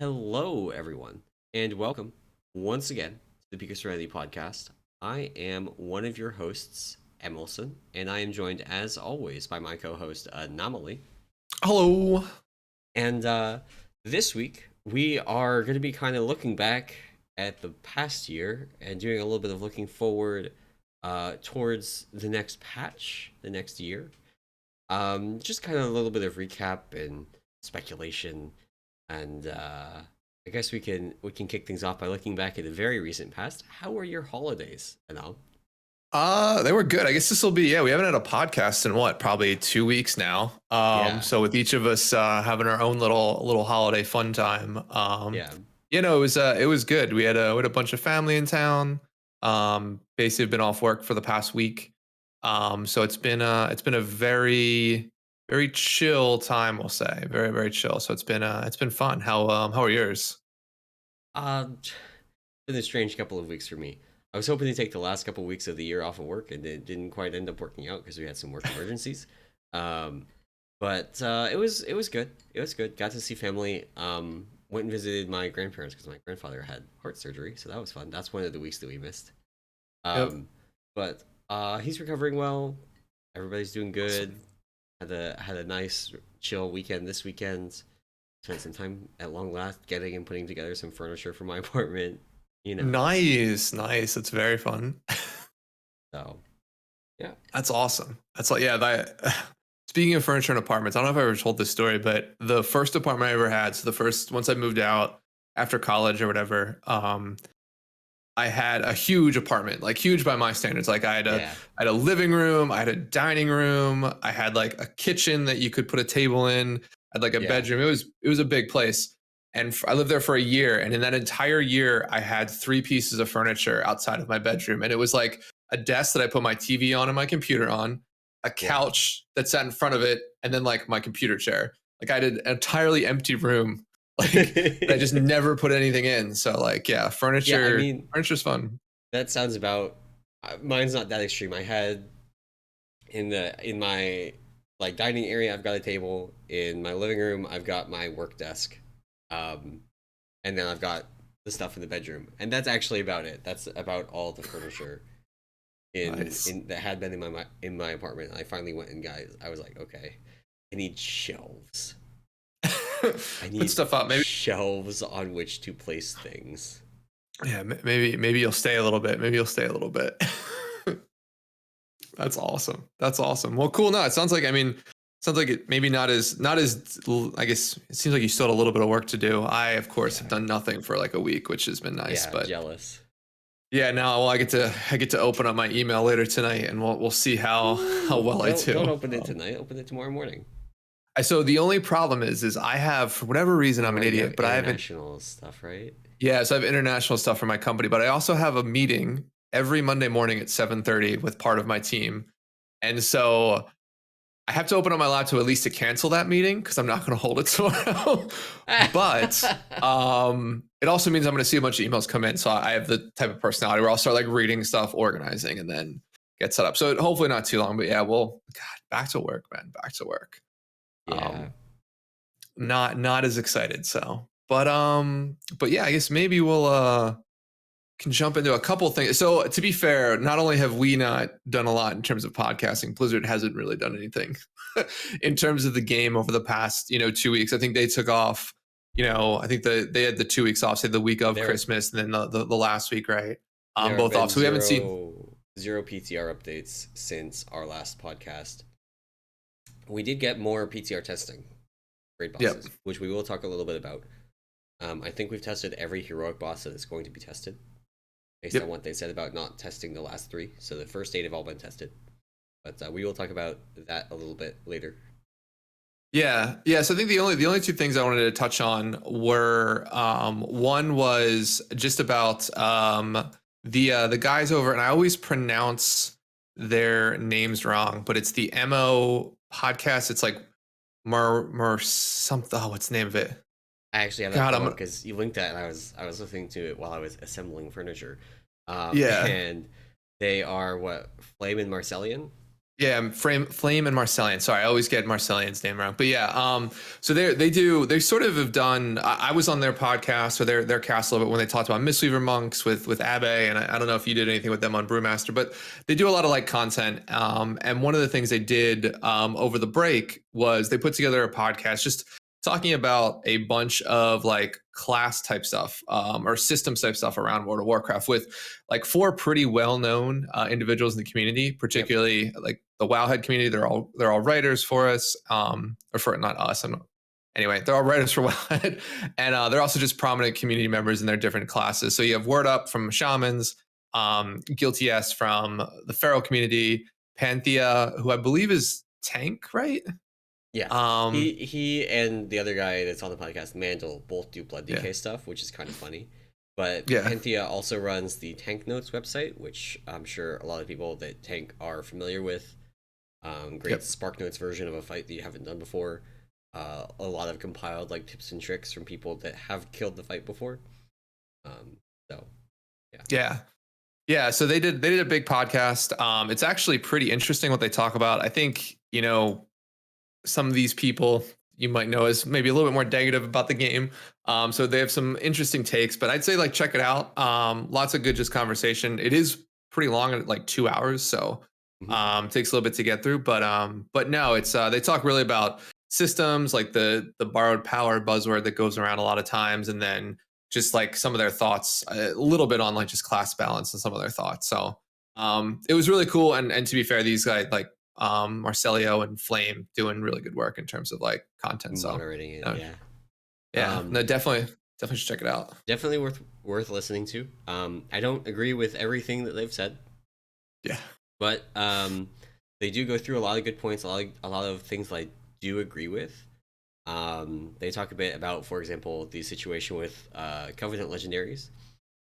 Hello, everyone, and welcome once again to the Peak of Serenity podcast. I am one of your hosts, emallson, and I am joined, as always, by my co-host, Anomoly. Hello. And this week, we are going to be kind of looking back at the past year and doing a little bit of looking forward towards the next patch, the next year. Just kind of a little bit of recap and speculation, and I guess we can kick things off by looking back at the very recent past. How were your holidays, Anal? They were good. I guess this will be, we haven't had a podcast in probably 2 weeks now. Yeah, So with each of us having our own little holiday fun time. yeah, It was good. We had a bunch of family in town. Basically been off work for the past week. So it's been a very chill time, we'll say. Very, very chill. So it's been fun. How are yours? it's been a strange couple of weeks for me. I was hoping to take the last couple of weeks of the year off of work, and it didn't quite end up working out because we had some work emergencies. Um, but it was good. It was good. Got to see family. Went and visited my grandparents because my grandfather had heart surgery, so that was fun. That's one of the weeks that we missed. Yep. Um, but he's recovering well. Everybody's doing good. Awesome. Had a nice chill weekend this weekend. Spent some time at long last getting and putting together some furniture for my apartment. You know, Nice, nice. It's very fun. so yeah, That's awesome. That's like, yeah, speaking of furniture and apartments, I don't know if I ever told this story, but the first apartment I ever had, so the first, once I moved out after college or whatever, I had a huge apartment, like huge by my standards. Like yeah, I had a living room, I had a dining room, I had like a kitchen that you could put a table in, I had like a yeah, bedroom. It was a big place. And I lived there for a year. And in that entire year, I had three pieces of furniture outside of my bedroom. And it was like a desk that I put my TV on and my computer on, a yeah, couch that sat in front of it, and then like my computer chair. Like I had an entirely empty room, like I just never put anything in. So like, yeah, yeah. I mean, furniture's fun. that sounds about. Mine's not that extreme. I had in my like dining area, I've got a table. In my living room, I've got my work desk. Um, and then I've got the stuff in the bedroom, and that's actually about it. That's about all the furniture Nice. in that had been in my apartment. I finally went and guys, I was like, okay, I need shelves. I Put need stuff up. Maybe, shelves on which to place things. yeah, maybe you'll stay a little bit. Maybe you'll stay a little bit. That's awesome. That's awesome. Well, cool. No, it sounds like, I mean, sounds like it maybe not as I guess it seems like you still had a little bit of work to do. I, of course, have Yeah, done nothing for like a week, which has been nice. yeah, But jealous. yeah, now, well, I get to open up my email later tonight, and we'll see how Ooh, well I don't do. open it tonight. Open it tomorrow morning. So the only problem is I have, for whatever reason, Oh I'm an right, you have idiot, but I haven't. international stuff, right? Yeah, so I have international stuff for my company, but I also have a meeting every Monday morning at 7:30 with part of my team. And so I have to open up my laptop at least to cancel that meeting because I'm not going to hold it tomorrow. But it also means I'm going to see a bunch of emails come in. So I have the type of personality where I'll start like reading stuff, organizing, and then get set up. So hopefully not too long. But yeah, well, God, back to work, man. Back to work. Yeah. Um, not as excited. So, but yeah, I guess maybe we'll can jump into a couple things. So to be fair, not only have we not done a lot in terms of podcasting, Blizzard hasn't really done anything in terms of the game over the past, 2 weeks. I think they took off, I think they had the 2 weeks off, say the week of There Christmas and then the last week, right? there have Both been off. So we haven't seen. zero PTR updates since our last podcast. We did get more PTR testing, raid Yep. bosses, which we will talk a little bit about. I think we've tested every heroic boss that is going to be tested, based on Yep. what they said about not testing the last three. So the first eight have all been tested, but we will talk about that a little bit later. Yeah, yeah. So I think the only two things I wanted to touch on were one was just about the guys over, and I always pronounce their names wrong, but it's the MO podcast. It's like Mer something. Oh, what's the name of it? I actually have that God, pulled up because you linked that, and I was listening to it while I was assembling furniture, yeah, and they are what, Flame and Marcellian. Yeah, Flame and Marcellian. Sorry, I always get Marcellian's name wrong. But yeah, so they sort of have done. I was on their podcast or their cast a little bit when they talked about Mistweaver monks with Abe, and I don't know if you did anything with them on Brewmaster, but they do a lot of like content. And one of the things they did over the break was they put together a podcast just talking about a bunch of like class type stuff or systems type stuff around World of Warcraft with like 4 pretty well-known individuals in the community, particularly like the Wowhead community. They're all writers for us, or for not us. Anyway, they're all writers for Wowhead, and they're also just prominent community members in their different classes. So you have Word Up from Shamans, Guilty S from the Feral community, Pantheon, who I believe is Tank, right? Yeah. He and the other guy that's on the podcast, Mandel, both do Blood DK stuff, which is kind of funny. But Pantheon also runs the Tank Notes website, which I'm sure a lot of people that tank are familiar with. Great Spark Notes version of a fight that you haven't done before. A lot of compiled like tips and tricks from people that have killed the fight before. So yeah. So they did a big podcast. It's actually pretty interesting what they talk about. I think, some of these people you might know as maybe a little bit more negative about the game. So they have some interesting takes, but I'd say like check it out. Lots of good just conversation. It is pretty long, like 2 hours, so takes a little bit to get through. But no, it's they talk really about systems, like the borrowed power buzzword that goes around a lot of times, and then just like some of their thoughts, a little bit on like just class balance and some of their thoughts. So it was really cool. And to be fair, these guys like Marcelio and Flame doing really good work in terms of like content. Moderating it, no, definitely should check it out. Definitely worth listening to. I don't agree with everything that they've said. Yeah, but they do go through a lot of good points. A lot of things I do agree with. They talk a bit about, for example, the situation with Covenant legendaries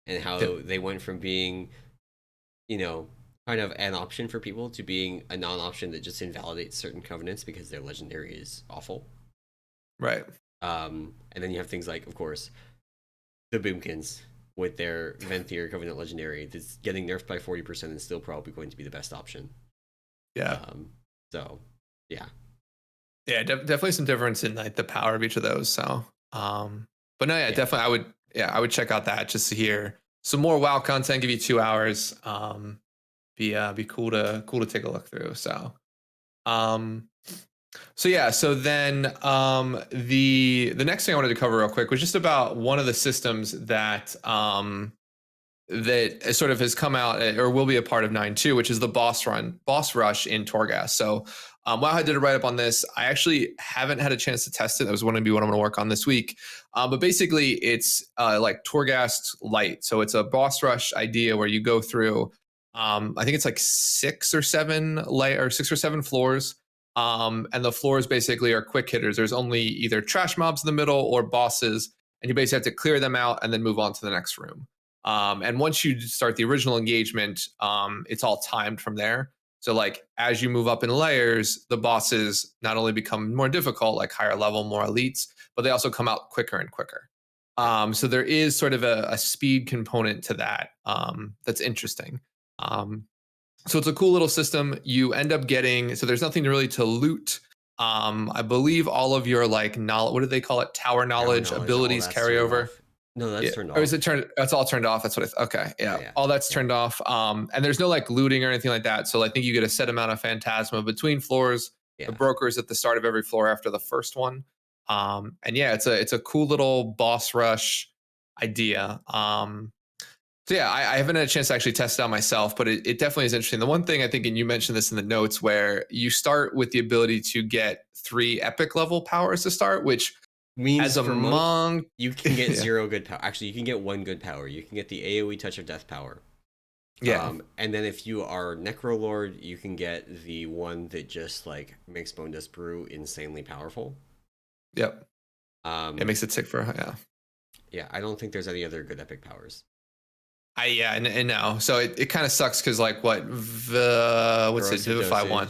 and how they went from being, kind of an option for people to being a non-option that just invalidates certain covenants because their legendary is awful. Right. And then you have things like, of course, the Boomkins with their Venthyr Covenant legendary that's getting nerfed by 40% and still probably going to be the best option. Yeah. So, yeah. Yeah, definitely some difference in like the power of each of those. So, but no, definitely I would check out that just to hear some more WoW content. Give you 2 hours. Be cool to take a look through. So so then the next thing I wanted to cover real quick was just about one of the systems that that sort of has come out or will be a part of 9.2, which is the boss rush in Torghast. So Wowhead did a write-up on this. I actually haven't had a chance to test it. That was going to be what I'm going to work on this week. But basically it's like Torghast light. So it's a boss rush idea where you go through I think it's like 6 or 7 floors. And the floors basically are quick hitters. There's only either trash mobs in the middle or bosses, and you basically have to clear them out and then move on to the next room. And once you start the original engagement, it's all timed from there. So like as you move up in layers, the bosses not only become more difficult, like higher level, more elites, but they also come out quicker and quicker. So there is sort of a speed component to that that's interesting. So it's a cool little system. You end up getting, so there's nothing really to loot. I believe all of your like knowledge, what do they call it? Tower knowledge abilities carry over. No, that's turned off. Or is it turned? That's all turned off. That's what okay. Yeah. All that's turned off. And there's no like looting or anything like that. So I think you get a set amount of phantasma between floors. The brokers at the start of every floor after the first one. And it's a cool little boss rush idea. So yeah, I haven't had a chance to actually test it out myself, but it definitely is interesting. The one thing I think, and you mentioned this in the notes, where you start with the ability to get 3 epic level powers to start, which means as a monk, you can get 0 good power. Actually, you can get 1 good power. You can get the AoE Touch of Death power. Yeah. And then if you are Necrolord, you can get the one that just like makes Bone Dust Brew insanely powerful. Yep. It makes it sick for Yeah, I don't think there's any other good epic powers. And no. So it kind of sucks because like what's it? Vivify 1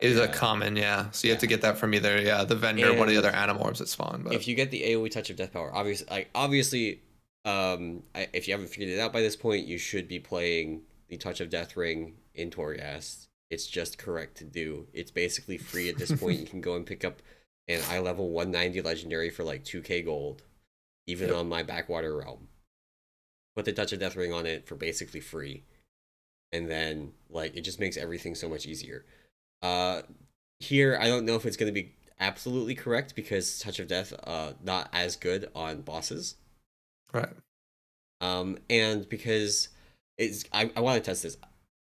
is a common, So you have to get that from either the vendor or one of the other animorphs that spawn. But if you get the AoE Touch of Death power, obviously, if you haven't figured it out by this point, you should be playing the Touch of Death ring in Torghast It's just correct to do. It's basically free at this point. You can go and pick up an eye level 190 legendary for like 2k gold, even Yep. on my backwater realm. Put the Touch of Death ring on it for basically free, and then like it just makes everything so much easier. Uh, Here I don't know if it's going to be absolutely correct because Touch of Death not as good on bosses. Right. And because I want to test this.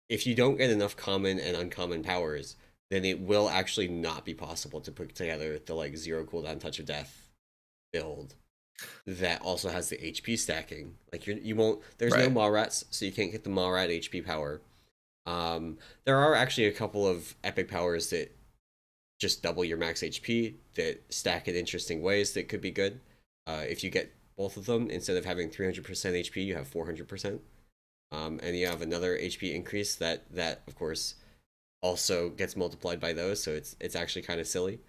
If you don't get enough common and uncommon powers, then it will actually not be possible to put together the like zero cooldown Touch of Death build that also has the HP stacking. Like you won't. There's no Right. Mallrats, so you can't get the Mallrat HP power. There are actually a couple of epic powers that just double your max HP that stack in interesting ways that could be good. If you get both of them, instead of having 300% HP, you have 400%. And you have another HP increase that of course also gets multiplied by those, so it's actually kind of silly.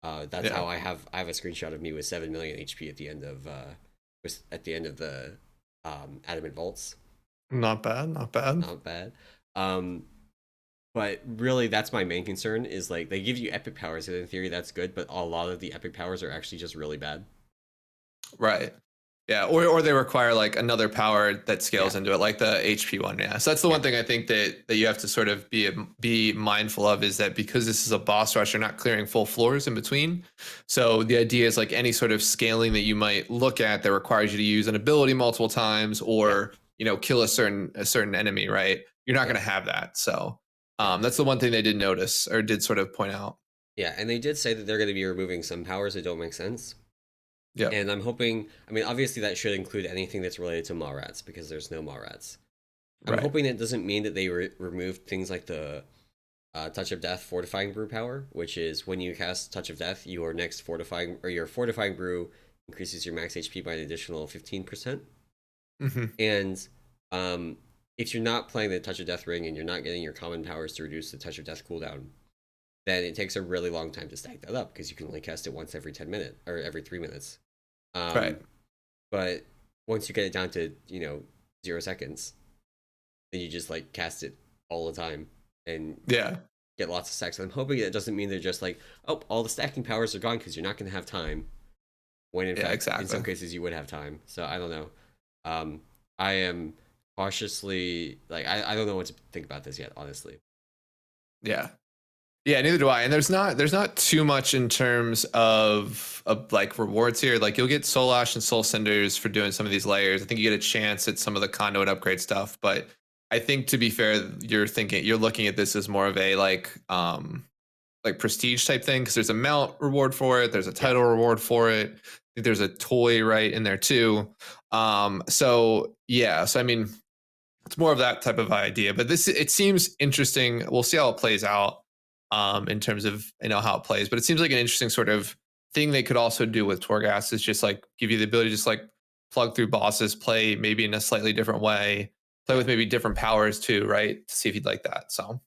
That's Yeah. how I have a screenshot of me with 7 million HP at the end of the Adamant Vaults. Not bad. Not bad. Not bad. Um, but really, that's my main concern is like they give you epic powers, and in theory that's good, but a lot of the epic powers are actually just really bad. Right. Yeah, or they require like another power that scales Yeah, into it, like the HP one. Yeah. So that's the yeah, one thing I think that you have to sort of be mindful of is that because this is a boss rush, you're not clearing full floors in between. So the idea is like any sort of scaling that you might look at that requires you to use an ability multiple times yeah, or kill a certain enemy, right? You're not yeah, going to have that. So yeah. that's the one thing they did notice or did sort of point out. Yeah, and they did say that they're going to be removing some powers that don't make sense. Yep. And I'm hoping, I mean, obviously that should include anything that's related to Mallrats because there's no Mallrats. I'm Right. hoping that doesn't mean that they removed things like the Touch of Death Fortifying Brew power, which is when you cast Touch of Death, your next fortifying or your Fortifying Brew increases your max HP by an additional 15%. Hmm. And if you're not playing the Touch of Death ring and you're not getting your common powers to reduce the Touch of Death cooldown, then it takes a really long time to stack that up because you can only cast it once every 10 minutes or every 3 minutes. Right. Um, but once you get it down to 0 seconds, then you just like cast it all the time and Yeah. get lots of stacks. And I'm hoping that doesn't mean they're just like, oh, all the stacking powers are gone because you're not going to have time. When in Yeah. fact, in Exactly. some cases, you would have time. So I don't know. Um, I am cautiously like I don't know what to think about this yet, honestly. Yeah. Yeah, neither do I. And there's not too much in terms of like rewards here. Like you'll get Soul Ash and Soul Cinders for doing some of these layers. I think you get a chance at some of the conduit upgrade stuff, but I think to be fair, you're looking at this as more of a like prestige type thing because there's a mount reward for it, there's a Yeah, title reward for it. I think there's a toy right in there too. So yeah, so I mean it's more of that type of idea, but this it seems interesting. We'll see how it plays out in terms of how it plays. But it seems like an interesting sort of thing they could also do with Torghast is just like give you the ability to just like plug through bosses, play maybe in a slightly different way, play yeah, with maybe different powers too, right? To see if you'd like that. So,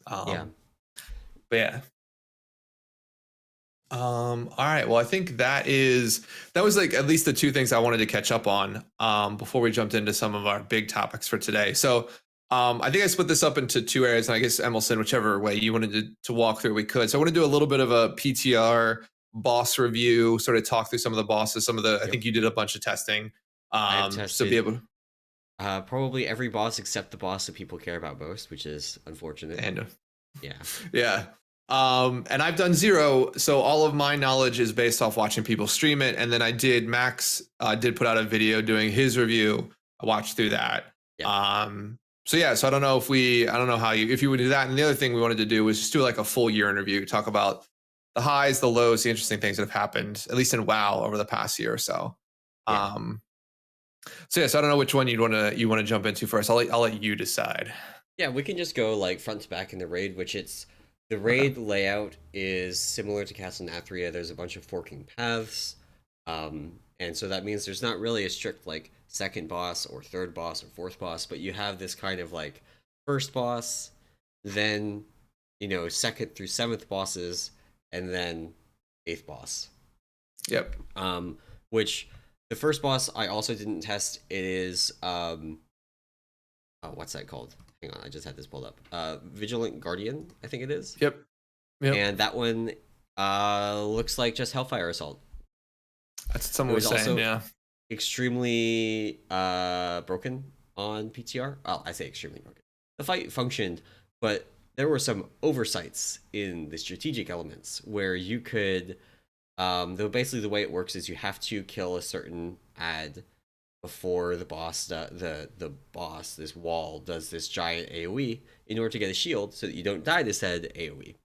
yeah, um, but yeah. All right. Well, I think that was like at least the two things I wanted to catch up on before we jumped into some of our big topics for today. So I think I split this up into two areas, and I guess Emallson, whichever way you wanted to walk through, we could. So I want to do a little bit of a PTR boss review, sort of talk through some of the bosses, some of the I yep. think you did a bunch of testing. I've So be tested able probably every boss except the boss that people care about most, which is unfortunate. and Yeah, yeah. And I've done zero, so all of my knowledge is based off watching people stream it. And then Max did put out a video doing his review. I watched through that. yeah, So yeah, so I don't know I don't know how if you would do that. And the other thing we wanted to do was just do like a full year interview, talk about the highs, the lows, the interesting things that have happened, at least in WoW over the past year or so. yeah. Um, so yeah, so I don't know which one you want to jump into first. I'll let you decide. Yeah, we can just go like front to back in the raid, the Okay. raid layout is similar to Castle Nathria. There's a bunch of forking paths, and so that means there's not really a strict like second boss or third boss or fourth boss, but you have this kind of like first boss, then second through seventh bosses, and then eighth boss. Yep. Which the first boss I also didn't test. It is what's that called? hang on, I just had this pulled up. Vigilant Guardian, I think it is. Yep. And that one looks like just Hellfire Assault. That's what someone was saying, yeah. Extremely broken on PTR. Well, I say extremely broken. The fight functioned, but there were some oversights in the strategic elements where you could though basically the way it works is you have to kill a certain ad before the boss the boss, this wall, does this giant AoE in order to get a shield so that you don't die to said AoE.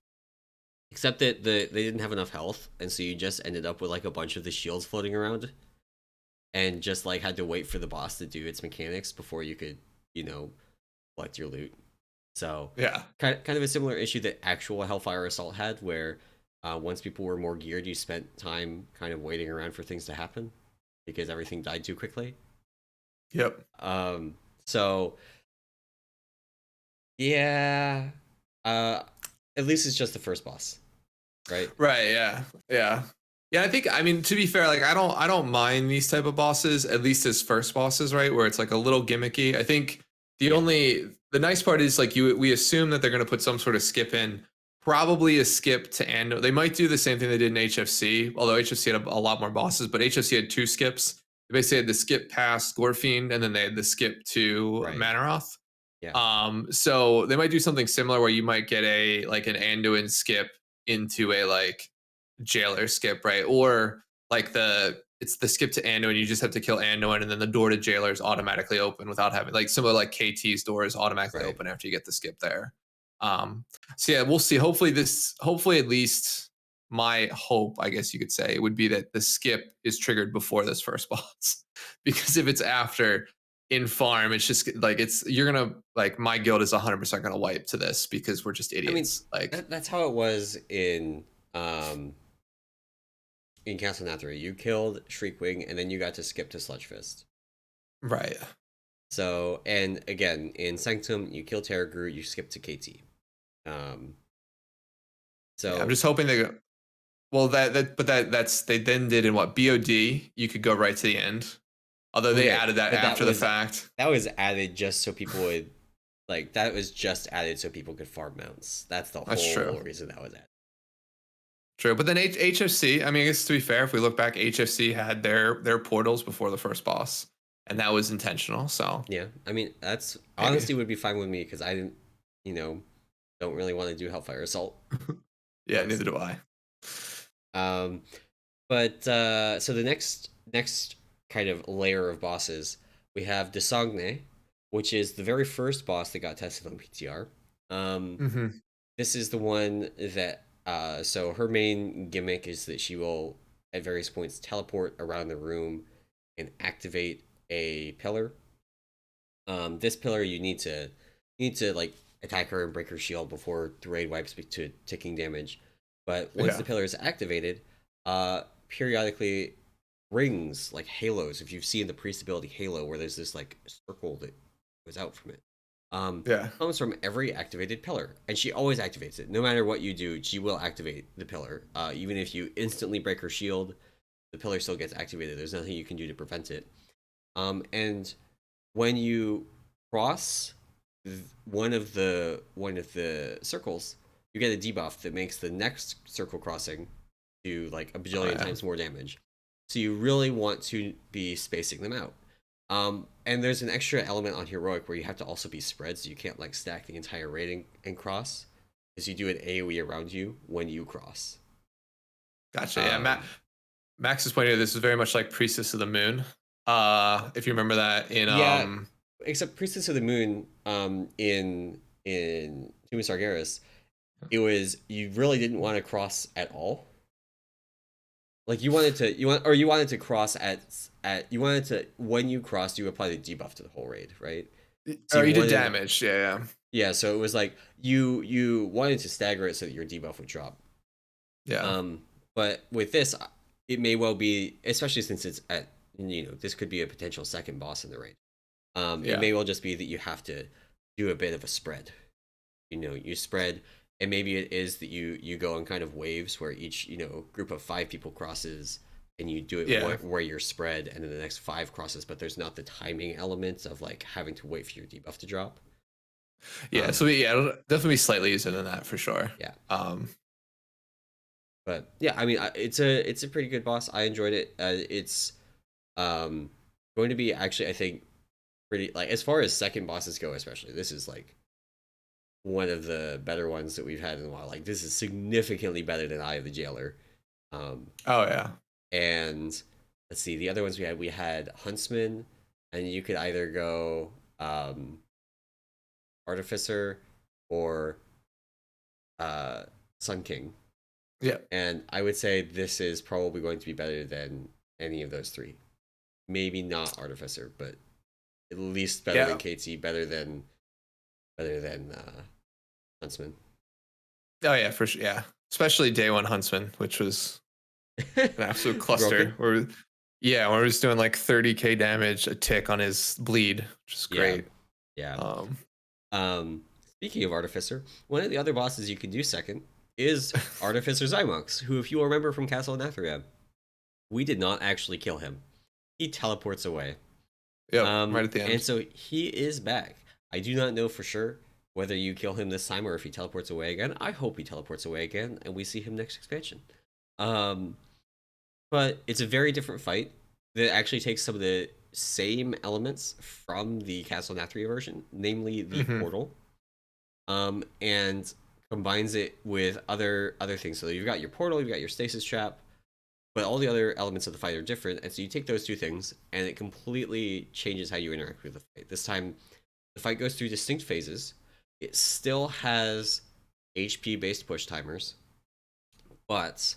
Except that they didn't have enough health, and so you just ended up with like a bunch of the shields floating around and just like had to wait for the boss to do its mechanics before you could, collect your loot. So yeah, kind of a similar issue that actual Hellfire Assault had, where once people were more geared, you spent time kind of waiting around for things to happen because everything died too quickly. Yep. So yeah, at least it's just the first boss, right? Right. Yeah. Yeah. Yeah, I mean, to be fair, like I don't mind these type of bosses, at least as first bosses, right? Where it's like a little gimmicky. I think the nice part is like we assume that they're gonna put some sort of skip in, probably a skip to Anduin. They might do the same thing they did in HFC, although HFC had a lot more bosses, but HFC had 2 skips. They basically had the skip past Gorefiend, and then they had the skip to Manaroth. Yeah. So they might do something similar where you might get an Anduin skip into a like jailer skip, right? Or like it's the skip to Anduin, you just have to kill Anduin, and then the door to jailer is automatically open without having, like, similar like KT's door is automatically open after you get the skip there. So yeah, we'll see. Hopefully at least my hope, I guess you could say, would be that the skip is triggered before this first boss. Because if it's after in farm, it's just like you're gonna, like, my guild is 100% gonna wipe to this because we're just idiots. I mean, that's how it was in Castle Nathra. You killed Shriekwing, and then you got to skip to Sludgefist. Right. So, and again, in Sanctum, you kill Terragru, you skip to KT. So yeah, I'm just hoping they go. Well, that's they then did in what, BOD, you could go right to the end. Although they added that after the fact. That was added just so people would that was just added so people could farm mounts. That's the whole reason that was added. True, but then HFC, I mean, I guess to be fair, if we look back, HFC had their portals before the first boss, and that was intentional. So yeah, I mean, that's honestly would be fine with me because I didn't, don't really want to do Hellfire Assault. Yeah, neither do I. But so the next kind of layer of bosses, we have Dausegne, which is the very first boss that got tested on PTR. This is the one that so her main gimmick is that she will at various points teleport around the room and activate a pillar. This pillar you need to like attack her and break her shield before the raid wipes to ticking damage. But once the pillar is activated, periodically rings, like halos, if you've seen the priest ability Halo, where there's this like circle that goes out from it, comes from every activated pillar, and she always activates it. No matter what you do, she will activate the pillar. Even if you instantly break her shield, the pillar still gets activated. There's nothing you can do to prevent it. And when you cross one of the circles, you get a debuff that makes the next circle crossing do like a bajillion times more damage. So you really want to be spacing them out. And there's an extra element on Heroic where you have to also be spread, so you can't like stack the entire rating and cross, because you do an AoE around you when you cross. Gotcha. Yeah, Max is pointing out this is very much like Priestess of the Moon. If you remember that in except Priestess of the Moon in Tomb of Sargeras, it was, you really didn't want to cross at all. Like you wanted to cross when you crossed, you apply the debuff to the whole raid, right? So you did damage, yeah. Yeah, so it was like you wanted to stagger it so that your debuff would drop. Yeah. But with this, it may well be, especially since it's at, this could be a potential second boss in the raid. It may well just be that you have to do a bit of a spread. You spread, and maybe it is that you go in kind of waves where each group of 5 people crosses, and you do it where you're spread, and then the next 5 crosses, but there's not the timing elements of like having to wait for your debuff to drop. Yeah, so it'll definitely be slightly easier than that for sure. Yeah. Um, But yeah, I mean, it's a pretty good boss. I enjoyed it. It's um going to be actually, I think, pretty like as far as second bosses go, especially. This is like one of the better ones that we've had in a while. Like this is significantly better than Eye of the Jailer. Um, oh yeah. and let's see, the other ones we had Huntsman, and you could either go Artificer or Sun King. Yeah. And I would say this is probably going to be better than any of those three. Maybe not Artificer, but at least better than KT, better than Huntsman. Oh yeah, for sure. Yeah, especially day one Huntsman, which was an absolute cluster. Where we're just doing like 30k damage a tick on his bleed, which is great. Yeah. Speaking of Artificer, one of the other bosses you can do second is Artificer Xy'mox, who, if you remember from Castle Nathria, we did not actually kill him. He teleports away. Yeah, right at the end. And so he is back. I do not know for sure whether you kill him this time or if he teleports away again. I hope he teleports away again and we see him next expansion. But it's a very different fight that actually takes some of the same elements from the Castle Nathria version, namely the portal, and combines it with other things. So you've got your portal, you've got your stasis trap, but all the other elements of the fight are different. And so you take those two things, and it completely changes how you interact with the fight. This time, the fight goes through distinct phases. It still has HP-based push timers, but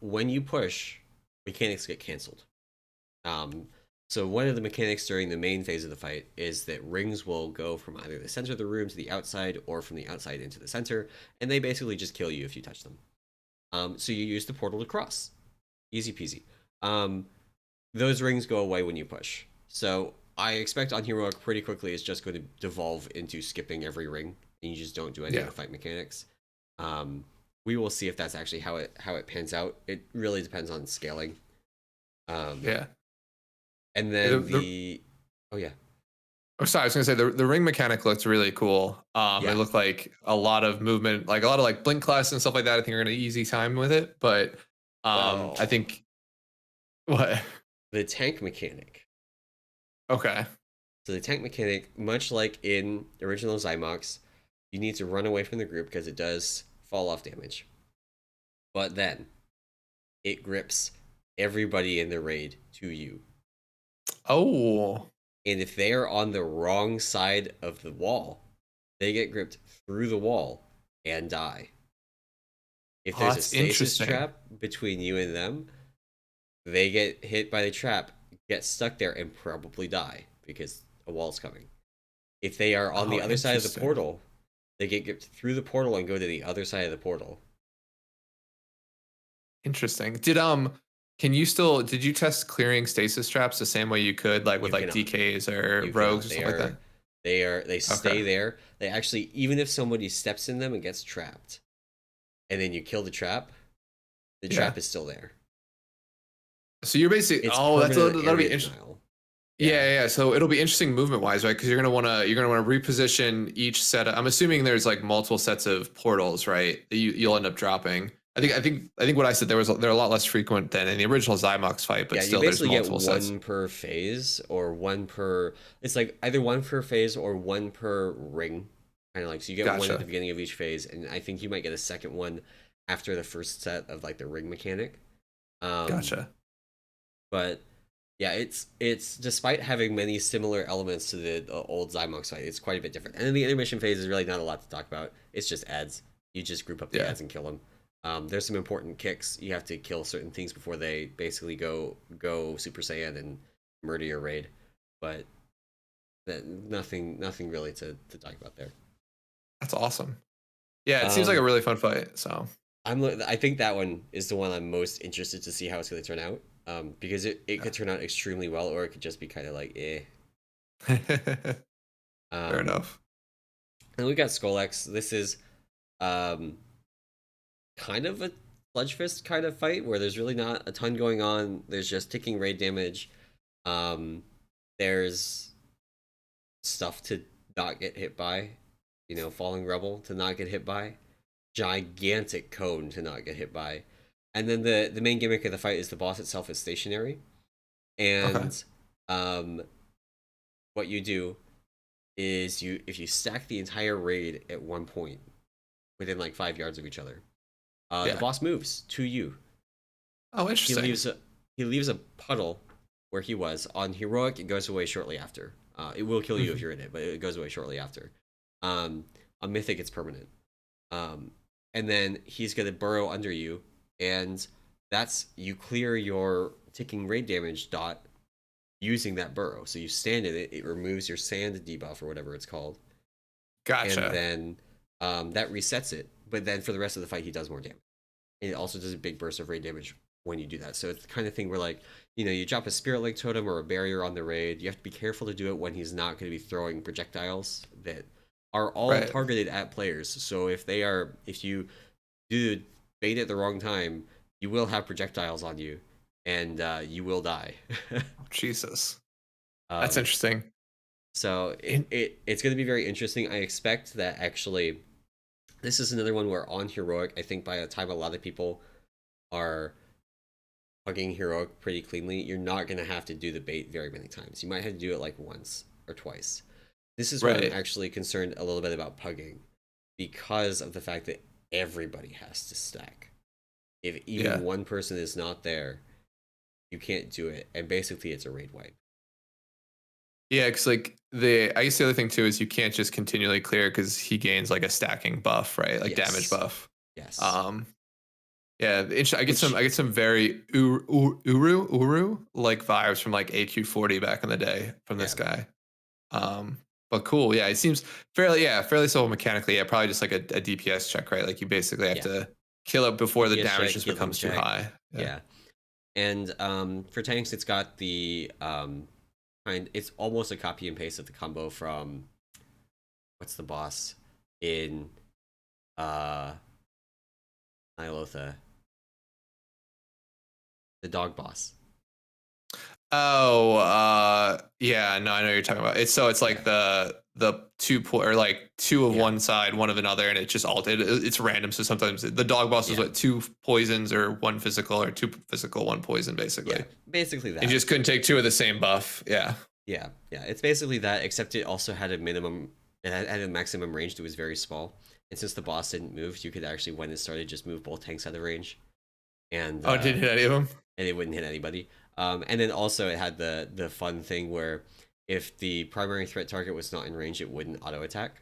when you push, mechanics get canceled. So one of the mechanics during the main phase of the fight is that rings will go from either the center of the room to the outside or from the outside into the center, and they basically just kill you if you touch them. So you use the portal to cross. Easy peasy. Those rings go away when you push. So I expect on Heroic pretty quickly it's just going to devolve into skipping every ring, and you just don't do any of the fight mechanics. We will see if that's actually how it pans out. It really depends on scaling. And then oh yeah. Oh, sorry, I was gonna say the ring mechanic looks really cool. It looked like a lot of movement, like a lot of like blink class and stuff like that. I think are gonna easy time with it, but I think what the tank mechanic. Okay. So the tank mechanic, much like in original Xy'mox, you need to run away from the group because it does fall off damage. But then it grips everybody in the raid to you. Oh. And if they are on the wrong side of the wall, they get gripped through the wall and die. If there's a stasis trap between you and them, they get hit by the trap, get stuck there, and probably die because a wall's coming. If they are on the other side of the portal, they get gripped through the portal and go to the other side of the portal. Interesting. Did you test clearing stasis traps the same way you could, like with like DKs or rogues or stuff like that? They stay there. They actually, even if somebody steps in them and gets trapped, and then you kill the trap, the trap is still there. So you're basically that'll be interesting. Yeah. So it'll be interesting movement wise, right? Because you're gonna want to reposition each set. I'm assuming there's like multiple sets of portals, right? That you'll end up dropping. I think what I said they're a lot less frequent than in the original Xy'mox fight, but still there's multiple sets. You basically get one per phase or one per. It's like either one per phase or one per ring, kind of like so you get one at the beginning of each phase, and I think you might get a second one after the first set of like the ring mechanic. Gotcha. But yeah, it's despite having many similar elements to the old Xy'mox fight, it's quite a bit different. And then the intermission phase is really not a lot to talk about. It's just ads. You just group up the ads and kill them. There's some important kicks. You have to kill certain things before they basically go Super Saiyan and murder your raid. But nothing really to talk about there. That's awesome. Yeah, it seems like a really fun fight. So I think that one is the one I'm most interested to see how it's going to turn out. Because it could turn out extremely well, or it could just be kind of like Fair enough. And we got Skolex. This is kind of a sludge fist kind of fight where there's really not a ton going on. There's just ticking raid damage. There's stuff to not get hit by, falling rubble to not get hit by, gigantic cone to not get hit by, and then the main gimmick of the fight is the boss itself is stationary, Okay. and um, what you do is if you stack the entire raid at one point within like 5 yards of each other, the Yeah. boss moves to you. Oh, He interesting. leaves a puddle where he was. On heroic, it goes away shortly after. It will kill you if Mhm. you're in it, but it goes away shortly after. Um, on mythic, it's permanent. Um, and then he's gonna burrow under you, and that's you clear your ticking raid damage dot using that burrow. So you stand in it, it removes your sand debuff or whatever it's called, and Gotcha. then that resets it. But then for the rest of the fight, he does more damage. And it also does a big burst of raid damage when you do that. So it's the kind of thing where, like, you drop a Spirit Link Totem or a barrier on the raid. You have to be careful to do it when he's not going to be throwing projectiles that are all Right. targeted at players. So if you do bait at the wrong time, you will have projectiles on you, and you will die. Jesus. That's um, interesting. so In- it's going to be very interesting. I expect that actually this is another one where on heroic, I think by the time a lot of people are hugging heroic pretty cleanly, you're not going to have to do the bait very many times. You might have to do it like once or twice. This is where I'm right. actually concerned a little bit about pugging because of the fact that everybody has to stack. If even Yeah. one person is not there, you can't do it, and basically it's a raid wipe. Yeah, because like I guess the other thing too is you can't just continually clear because he gains like a stacking buff, right? Like damage Yes, buff. yes. Um, yeah, I get Which, some very Uru like vibes from like AQ40 back in the day from yeah, this guy. Um, but cool. Yeah, it seems fairly simple mechanically. Yeah, probably just like a DPS check, right? Like you basically have yeah. to kill it before the DPS damage check, just healing becomes too check, high. Yeah. yeah. And for tanks, it's got the It's almost a copy and paste of the combo from what's the boss in uh Nihilotha, the dog boss. Oh, yeah, no, I know what you're talking about. It's Yeah, like the or like two of yeah, one side, one of another, and it just it's random. So sometimes the dog boss is yeah, what two poisons or one physical or two physical, one poison, basically. yeah. Basically And you that. just couldn't take two of the same buff. Yeah. Yeah, yeah. It's basically that, except it also had a minimum. It had a maximum range that was very small. And since the boss didn't move, you could actually, when it started, just move both tanks out of range, and Oh, it didn't hit any of them. it wouldn't hit anybody. And then also it had the fun thing where if the primary threat target was not in range, it wouldn't auto attack.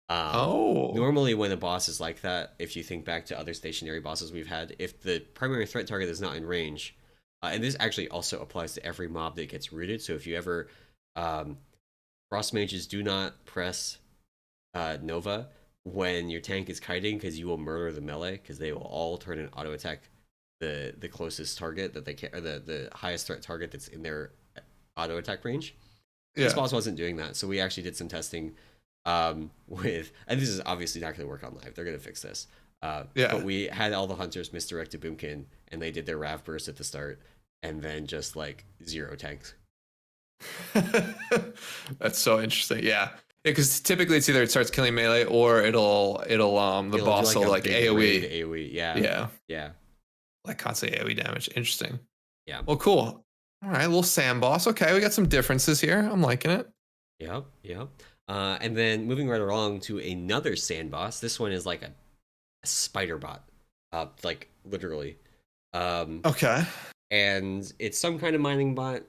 Um, Oh, Normally, when a boss is like that, if you think back to other stationary bosses we've had, if the primary threat target is not in range, and this actually also applies to every mob that gets rooted. So if you ever, um, frost mages do not press Nova when your tank is kiting because you will murder the melee because they will all turn and auto attack the closest target that they can, or the highest threat target that's in their auto attack range. This yeah, boss wasn't doing that, so we actually did some testing with, and this is obviously not going to work on live. They're going to fix this. But yeah. we had all the hunters misdirect to Boomkin, and they did their Rav burst at the start, and then just like zero tanks. That's so interesting. Yeah. Yeah, because typically it's either it starts killing melee or it'll the It'll do boss like will a like big raid AoE. AoE. Yeah, Yeah. yeah, Like constant AoE damage. Interesting. yeah, Well, cool. All right, little Sam boss. Okay, we got some differences here. I'm liking it. yep, yep. And then moving right along to another sand boss. This one is like a spider bot, like literally. Um, Okay. and it's some kind of mining bot.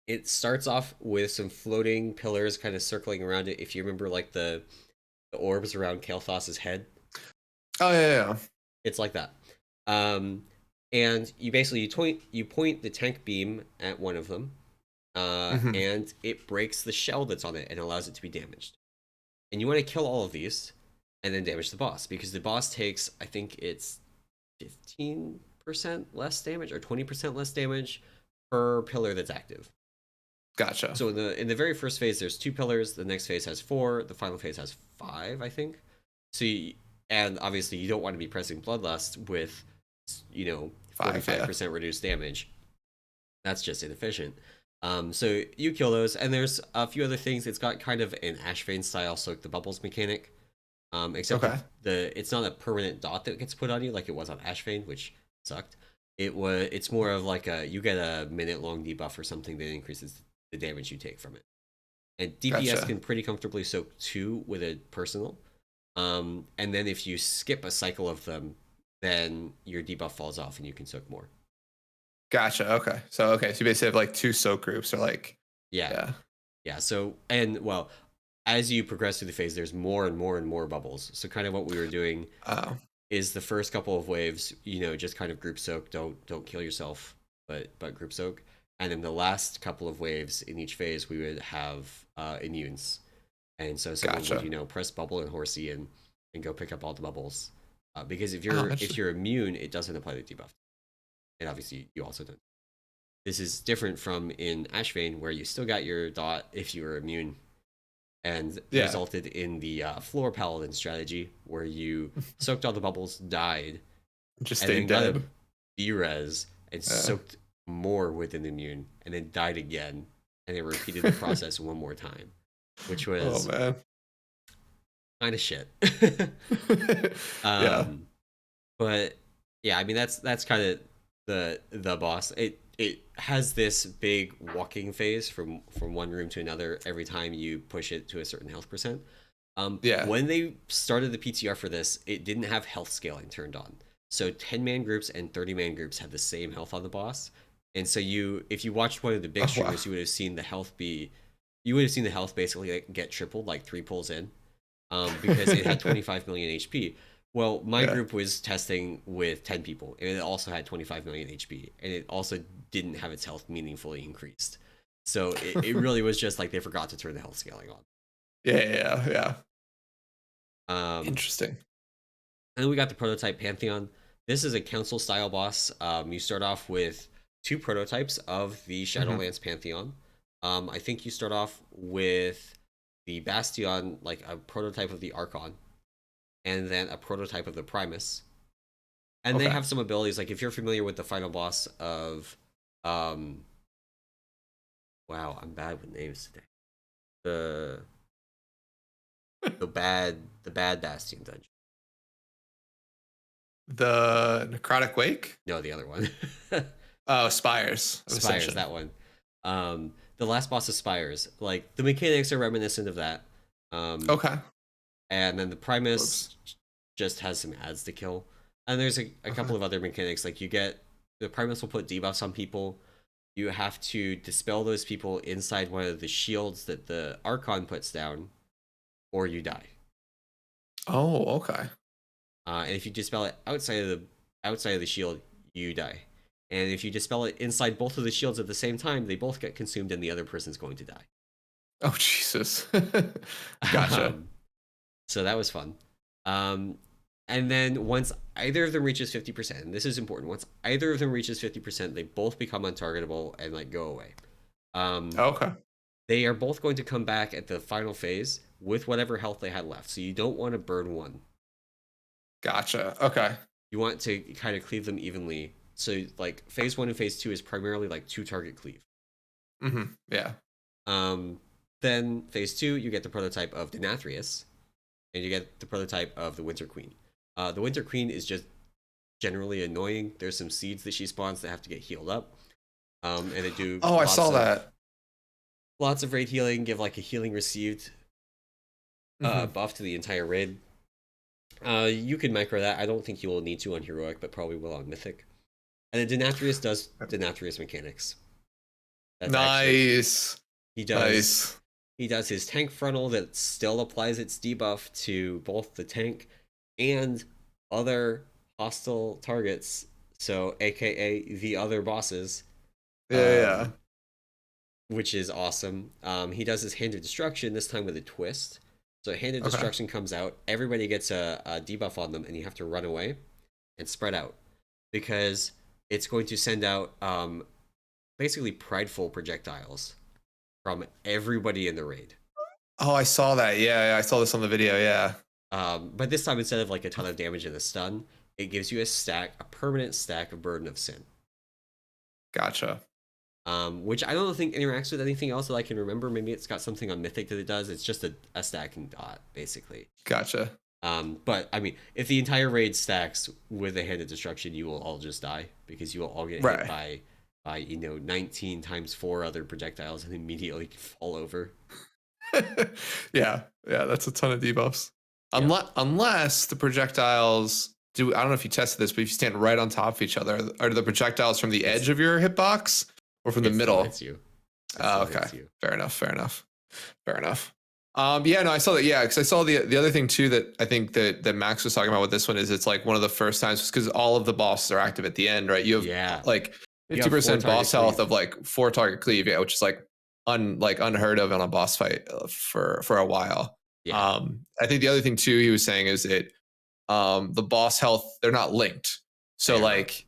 It starts off with some floating pillars kind of circling around it. If you remember, like the orbs around Kael'thas's head, Oh yeah, it's like that. Um, and you basically you point the tank beam at one of them, yeah. and it breaks the shell that's on it and allows it to be damaged. And you want to kill all of these, and then damage the boss because the boss takes, I think it's 15% less damage or 20% less damage per pillar that's active. Gotcha. So in the very first phase, there's two pillars. The next phase has four. The final phase has five, I think. So and obviously you don't want to be pressing Bloodlust with, Five. Yeah. 45% reduced damage. That's just inefficient. So you kill those, and there's a few other things. It's got kind of an Ashvane style soak the bubbles mechanic. Except Okay. it's not a permanent dot that gets put on you like it was on Ashvane, which sucked. It's more of like you get a minute long debuff or something that increases the damage you take from it. And DPS Gotcha. can pretty comfortably soak 2 with a personal. And then if you skip a cycle of them, then your debuff falls off and you can soak more. Gotcha. Okay. So you basically have like 2 soak groups, or like, Yeah. yeah. Yeah. So, and well, as you progress through the phase, there's more and more and more bubbles. So kind of what we were doing Oh, is the first couple of waves, just kind of group soak, don't kill yourself, but group soak. And then the last couple of waves in each phase, we would have immunes. And so someone would, gotcha. press bubble and horsey and go pick up all the bubbles. Because if Oh, you're immune, it doesn't apply the debuff. And obviously you also don't. This is different from in Ashvane, where you still got your dot if you were immune, and yeah. resulted in the floor paladin strategy, where you soaked all the bubbles, died, Just and then stayed got a dead. B-res and Yeah. soaked more with an immune, and then died again, and they repeated the process one more time, which Oh was man. kind of shit. Yeah. um, but yeah, I mean that's kind of the boss. It has this big walking phase from one room to another every time you push it to a certain health percent. Yeah. When they started the PTR for this, it didn't have health scaling turned on. So 10-man groups and 30-man groups had the same health on the boss. And so if you watched one of the big Oh wow. streamers, you would have seen the health basically like, get tripled like 3 pulls in, because it had 25 million HP. Well, my Yeah. group was testing with 10 people, and it also had 25 million HP, and it also didn't have its health meaningfully increased. So it really was just like they forgot to turn the health scaling on. Yeah. Yeah. Yeah. Um, Interesting. And then we got the prototype Pantheon. This is a council style boss. You start off with 2 prototypes of the Hmm. Shadowlands Pantheon. I think you start off with the Bastion, like a prototype of the Archon, and then a prototype of the Primus. And they Okay. have some abilities, like if you're familiar with the final boss of, um, wow, I'm bad with names today. The the bad Bastion dungeon. The Necrotic Wake. No, the other one. Oh, Spires of Spires, Ascension. that one. The last boss of Spires, like the mechanics are reminiscent of that. Um, Okay. and then the Whoops. Primus just has some ads to kill. And there's a Okay. couple of other mechanics, like the Primus will put debuffs on people. You have to dispel those people inside one of the shields that the Archon puts down, or you die. Oh, okay. And if you dispel it outside of the shield, you die. And if you dispel it inside both of the shields at the same time, they both get consumed, and the other person's going to die. Oh, Jesus. Gotcha. Um, so that was fun. Um, and then once either of them reaches 50%, and this is important, once either of them reaches 50%, they both become untargetable and like go away. Um, Okay. they are both going to come back at the final phase with whatever health they had left. So you don't want to burn one. Gotcha. Okay. You want to kind of cleave them evenly. So like phase 1 and phase 2 is primarily like 2 target cleave. Yeah. Um, then phase 2, you get the prototype of Denathrius, and you get the prototype of the Winter Queen. The Winter Queen is just generally annoying. There's some seeds that she spawns that have to get healed up, and they do Oh, I saw that. lots of raid healing. Give like a healing received Hmm. buff to the entire raid. You can micro that. I don't think you will need to on heroic, but probably will on mythic. And then Denathrius does Denathrius mechanics. That's actually Nice. he does Nice. he does his tank frontal that still applies its debuff to both the tank and other hostile targets. So, AKA the other bosses, Yeah. Yeah. um, which is awesome. He does his Hand of Destruction, this time with a twist. So, Hand of Okay. Destruction comes out, everybody gets a debuff on them, and you have to run away and spread out because it's going to send out basically prideful projectiles from everybody in the raid. Oh, I saw that. Yeah. I saw this on the video. Yeah. But this time, instead of like a ton of damage and a stun, it gives you a permanent stack of Burden of Sin. Gotcha. which I don't think interacts with anything else that I can remember. Maybe it's got something on Mythic that it does. It's just a stacking dot, basically. Gotcha. But I mean, if the entire raid stacks with a Hand of Destruction, you will all just die because you will all get hit Right. by 19 times 4 other projectiles and immediately fall over. Yeah, that's a ton of debuffs. Yeah. Unless the projectiles do, I don't know if you tested this, but if you stand right on top of each other, are the projectiles from the edge of your hitbox or from the middle? It's you. Oh, okay. Fair enough. Yeah, no, I saw that. Yeah, because I saw the other thing too that I think that Max was talking about with this one is it's like one of the first times because all of the bosses are active at the end, right? You have like 50% boss health of like 4 target cleave, yeah, which is like unheard of on a boss fight for a while. Yeah. I think the other thing too he was saying is that the boss health, they're not linked, so like.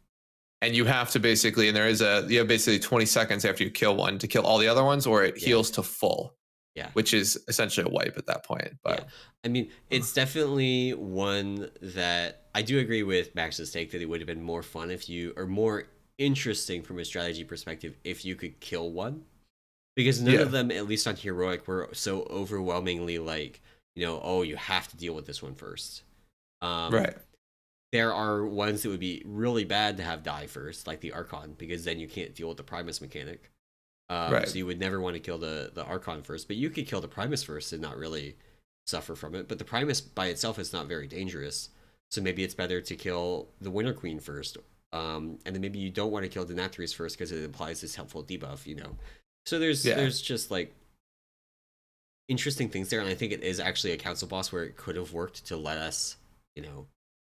And you have to basically, and you have basically 20 seconds after you kill one to kill all the other ones, or it heals to full. Yeah. Which is essentially a wipe at that point. But yeah. I mean, it's definitely one that I do agree with Max's take that it would have been more fun or more interesting from a strategy perspective if you could kill one. Because none of them, at least on Heroic, were so overwhelmingly like, oh, you have to deal with this one first. Right. There are ones that would be really bad to have die first, like the Archon, because then you can't deal with the Primus mechanic. So you would never want to kill the Archon first, but you could kill the Primus first and not really suffer from it. But the Primus by itself is not very dangerous, so maybe it's better to kill the Winter Queen first, and then maybe you don't want to kill Denathrius first because it implies this helpful debuff, So there's just like interesting things there, and I think it is actually a council boss where it could have worked to let us,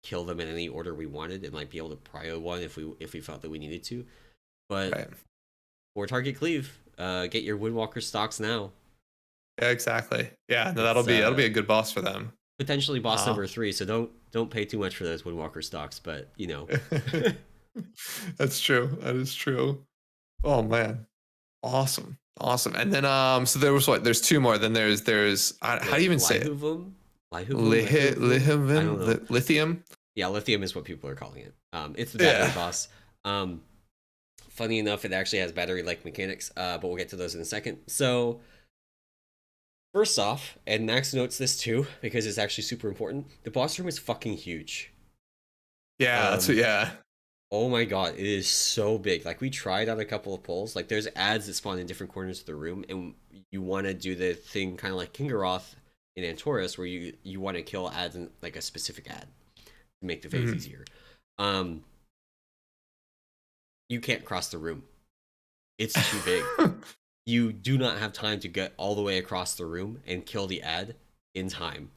kill them in any order we wanted and like be able to prio one if we felt that we needed to. But for target cleave, get your Woodwalker stocks now. Yeah, exactly. Yeah, no, that'll be a good boss for them. Potentially boss number 3, so don't pay too much for those Woodwalker stocks, but That's true. That is true. Oh man. Awesome. And then so there was there's 2 more. Then there's how do you even say it? Lihuvim? Lithium? Yeah, Lithium is what people are calling it. It's the battery boss. Funny enough, it actually has battery-like mechanics, but we'll get to those in a second. So, first off, and Max notes this too, because it's actually super important, the boss room is fucking huge. Yeah, oh my god, it is so big. Like, we tried on a couple of polls. Like, there's ads that spawn in different corners of the room, and you want to do the thing kind of like Kingaroth in Antorus, where you want to kill ads in like a specific ad to make the phase easier. You can't cross the room. It's too big. You do not have time to get all the way across the room and kill the ad in time.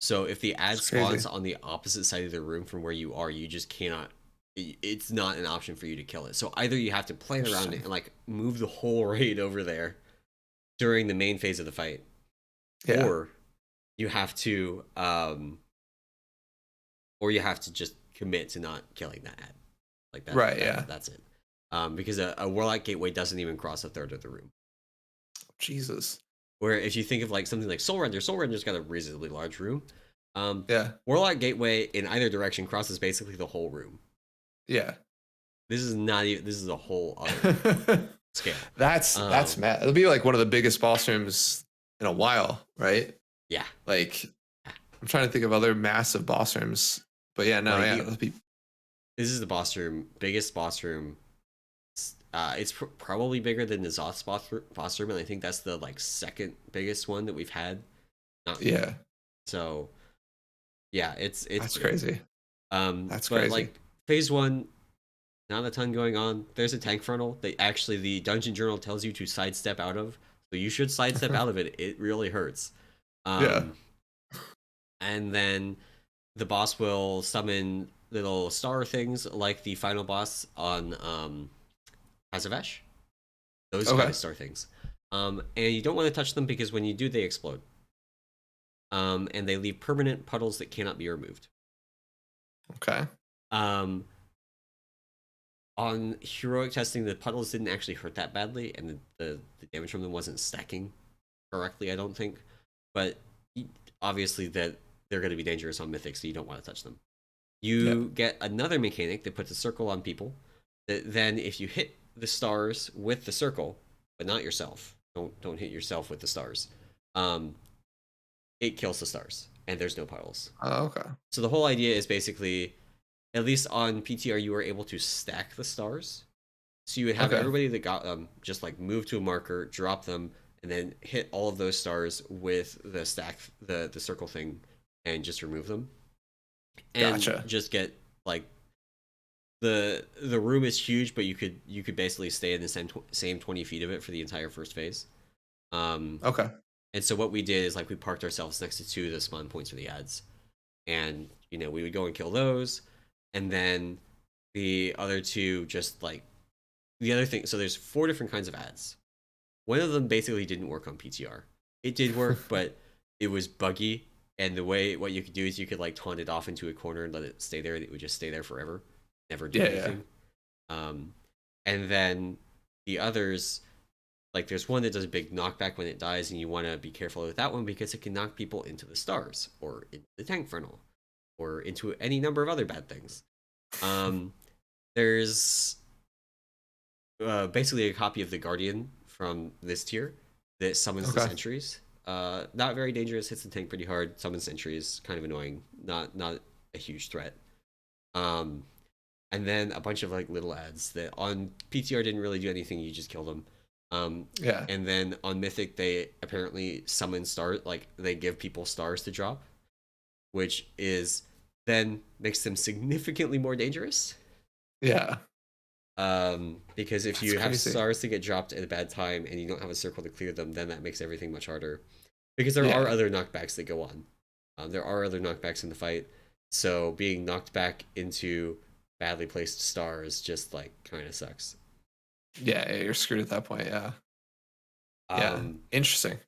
So if the ad spawns on the opposite side of the room from where you are, you just cannot. It's not an option for you to kill it. So either you have to play around it and like move the whole raid over there during the main phase of the fight, or you have to just commit to not killing that ad. Like that. That's it. Because a Warlock Gateway doesn't even cross a third of the room. Jesus. Where if you think of like something like Soul Render's got a reasonably large room. Warlock Gateway in either direction crosses basically the whole room. Yeah. This is a whole other scale. That's mad. It'll be like one of the biggest boss rooms in a while, right? Yeah. Like I'm trying to think of other massive boss rooms. But yeah, no, this is the biggest boss room. It's probably bigger than the Zoth's boss room, and I think that's the like second biggest one that we've had. So, yeah, it's that's crazy. That's crazy. Like phase 1, not a ton going on. There's a tank frontal that actually the dungeon journal tells you to sidestep out of, so you should sidestep out of it. It really hurts. And then the boss will summon little star things like the final boss on Hazavesh. Those kind of star things. And you don't want to touch them because when you do, they explode. And they leave permanent puddles that cannot be removed. Okay. On heroic testing, the puddles didn't actually hurt that badly, and the damage from them wasn't stacking correctly, I don't think. But obviously that they're going to be dangerous on Mythic, so you don't want to touch them. You get another mechanic that puts a circle on people. That then, if you hit the stars with the circle, but not yourself. Don't hit yourself with the stars. Um, it kills the stars, and there's no puddles. Oh, okay. So the whole idea is basically, at least on PTR, you were able to stack the stars. So you would have Okay. everybody that got them just like move to a marker, drop them, and then hit all of those stars with the stack, the circle thing, and just remove them. And Gotcha. just get like the room is huge, but you could basically stay in the same 20 feet of it for the entire first phase. Okay. And so what we did is like we parked ourselves next to two of the spawn points for the ads, and we would go and kill those, and then the other two just like the other thing. So there's four different kinds of ads. One of them basically didn't work on PTR. It did work, but it was buggy. And the way what you could do is you could like taunt it off into a corner and let it stay there. It would just stay there forever, never do anything. And then the others, like there's one that does a big knockback when it dies, and you want to be careful with that one because it can knock people into the stars or into the tank funnel or into any number of other bad things. There's basically a copy of the Guardian from this tier that summons the sentries. Not very dangerous, hits the tank pretty hard, summons sentries, kind of annoying, not a huge threat. And then a bunch of like little ads that on PTR didn't really do anything, you just kill them. And then on Mythic they apparently summon stars, like they give people stars to drop, which is then makes them significantly more dangerous. Yeah. Because if you have stars to get dropped at a bad time and you don't have a circle to clear them, then that makes everything much harder. Because there are other knockbacks that go on. There are other knockbacks in the fight, so being knocked back into badly placed stars just like kind of sucks. Yeah, you're screwed at that point. Yeah. Interesting.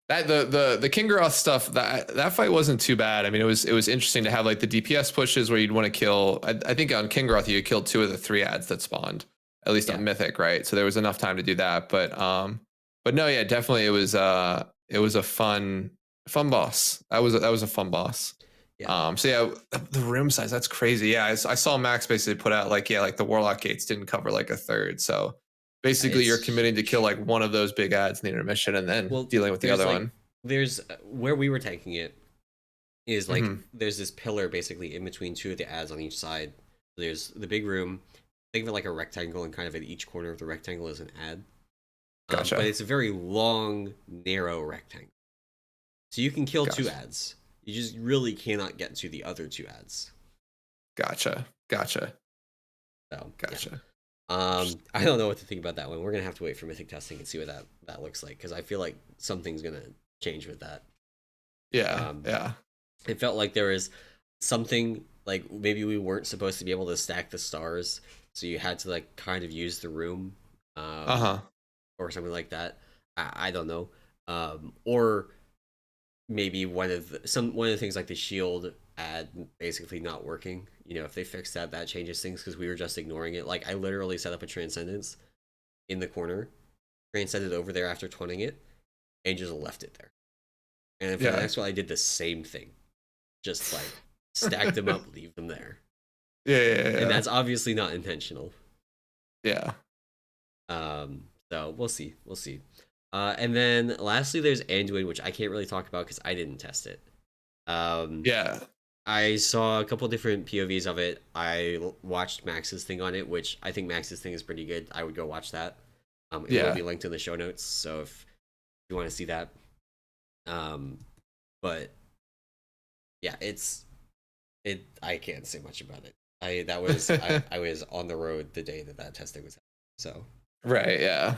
That the Kingaroth stuff, that fight wasn't too bad. I mean, it was interesting to have like the DPS pushes where you'd want to kill. I think on Kingaroth you killed 2 of the 3 ads that spawned, at least on Mythic, right? So there was enough time to do that. But no, yeah, definitely it was a fun boss. That was a fun boss. Yeah. So yeah, the room size, that's crazy. Yeah, I saw Max basically put out like the Warlock gates didn't cover like a third. So basically you're committing to kill like one of those big ads in the intermission and then dealing with the other one. There's where we were taking it is like there's this pillar basically in between 2 of the ads on each side. There's the big room. Think of it like a rectangle, and kind of at each corner of the rectangle is an ad. Gotcha. But it's a very long, narrow rectangle. So you can kill 2 ads. You just really cannot get to the other 2 ads. Gotcha. So, gotcha. Yeah. I don't know what to think about that one. We're gonna have to wait for Mythic testing and see what that looks like, because I feel like something's gonna change with that. Yeah. It felt like there was something like maybe we weren't supposed to be able to stack the stars, so you had to like kind of use the room, or something like that. I don't know, or maybe one of the things like the shield ad basically not working. If they fix that, that changes things, because we were just ignoring it. Like I literally set up a transcendence in the corner, transcended over there after taunting it, and just left it there. And for the next one, I did the same thing, just like stack them up, leave them there. Yeah. And that's obviously not intentional. Yeah. So we'll see. And then lastly, there's Anduin, which I can't really talk about because I didn't test it. I saw a couple different POVs of it. I watched Max's thing on it, which I think Max's thing is pretty good. I would go watch that. It will be linked in the show notes, so if you want to see that. But yeah, I can't say much about it. I was on the road the day that testing was happening, so. Right. Yeah.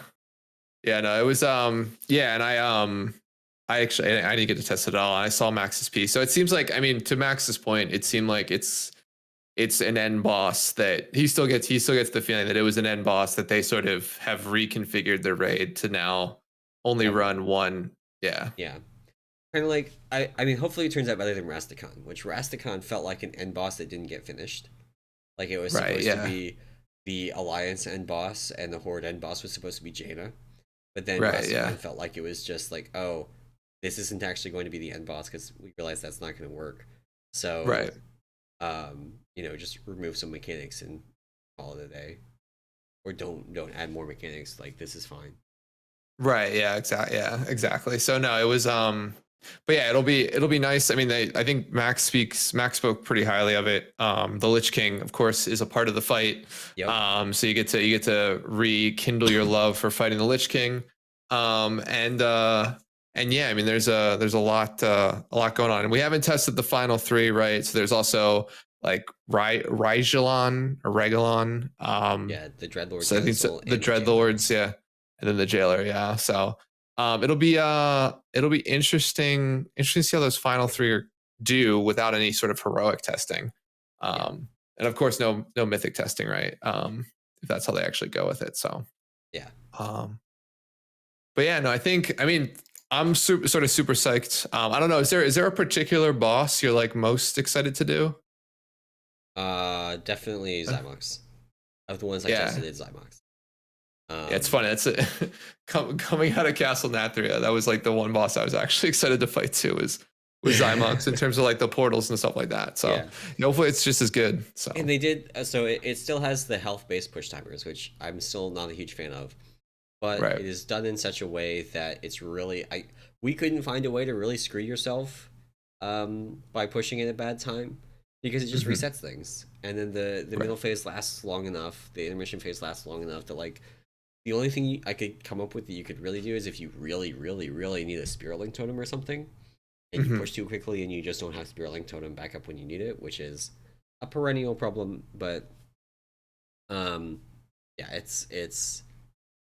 No, it was and I didn't get to test it at all. I saw Max's piece. So it seems like, I mean, to Max's point, it seemed like it's an end boss that he still gets the feeling that it was an end boss that they sort of have reconfigured their raid to now only run one. Yeah. Kind of like, I mean, hopefully it turns out better than Rastakhan, which Rastakhan felt like an end boss that didn't get finished. Like it was supposed to be the Alliance end boss, and the Horde end boss was supposed to be Jaina. But then Rastakhan felt like it was just like, oh, this isn't actually going to be the end boss, because we realized that's not going to work. So, just remove some mechanics and call it a day. or don't add more mechanics. Like this is fine. Right. Yeah. Exactly. Yeah. Exactly. So no, it was. But yeah, it'll be nice. I mean, I think Max spoke pretty highly of it. The Lich King, of course, is a part of the fight. Yep. So you get to rekindle your love for fighting the Lich King. And yeah, I mean, there's a lot going on, and we haven't tested the final three, right? So there's also like Rygelon or Regalon. Yeah, the Dreadlord So I think Council the and the Jailer. Dreadlords, yeah, and then the Jailer, yeah. So it'll be interesting to see how those final three do without any sort of heroic testing. Yeah. And of course no mythic testing, right? If that's how they actually go with it. So Yeah. um but yeah, no, I mean I'm super psyched. I don't know, is there a particular boss you're like most excited to do? Definitely Xy'mox. Of the ones I Yeah. tested, it's Xy'mox. Yeah, it's funny. That's it. Coming out of Castle Nathria, that was like the one boss I was actually excited to fight too. Was Xy'mox in terms of like the portals and stuff like that. So Yeah. hopefully it's just as good. So And they did so it still has the health based push timers, which I'm still not a huge fan of. But right. it is done in such a way that it's really we couldn't find a way to really screw yourself by pushing it at a bad time because it just Mhm. resets things. And then the Right. middle phase lasts long enough, the intermission phase lasts long enough that like the only thing I could come up with that you could really do is if you really, really, really need a Spirit Link totem or something, and you Mhm. push too quickly and you just don't have Spirit Link totem back up when you need it, which is a perennial problem. But um, yeah, it's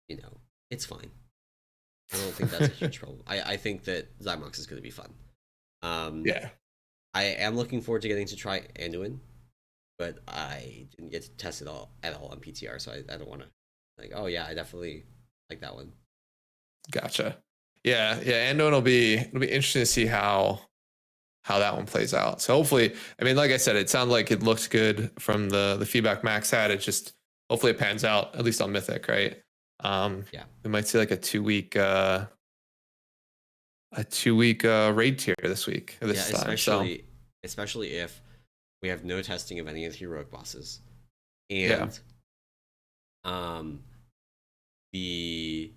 you know it's fine. I don't think that's a huge problem. I think that Xy'mox is going to be fun. Um, Yeah. I am looking forward to getting to try Anduin, but I didn't get to test it all at all on PTR, so I don't want to like. Oh yeah, I definitely like that one. Gotcha. Yeah. Yeah. And it'll be interesting to see how that one plays out. So hopefully, I mean, like I said, it sounded like it looked good from the feedback Max had. It just hopefully it pans out at least on Mythic, right? Yeah. We might see like a 2 week raid tier Yeah, this time. So especially if we have no testing of any of the heroic bosses, yeah, and um the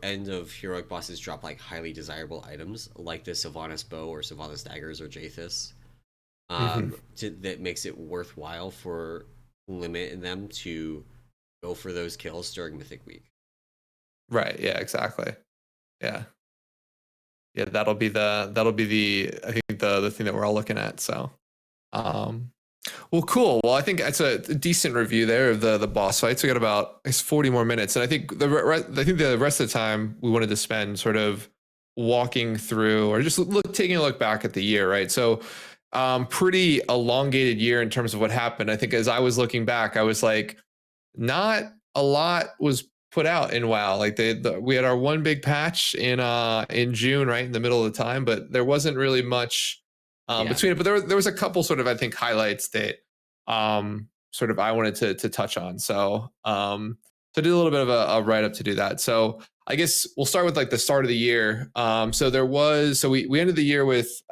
end of heroic bosses drop like highly desirable items like the Sylvanas bow or Sylvanas daggers or Jathis, hmm that makes it worthwhile for Limit and them to go for those kills during Mythic Week. right, yeah, exactly, yeah, yeah. That'll be the I think the thing that we're all looking at. So um, well, cool. Well, I think that's a decent review there of the boss fights. We got about 40 more minutes, and I think the rest of the time we wanted to spend sort of walking through or just taking a look back at the year, right? So, pretty elongated year in terms of what happened. I think as I was looking back, I was like, not a lot was put out in WoW. Like we had our one big patch in June, right in the middle of the time, but there wasn't really much Yeah, between it. But there was a couple sort of I think highlights that sort of I wanted to touch on. So I did a little bit of a write up to do that. So I guess we'll start with like the start of the year. So we ended the year with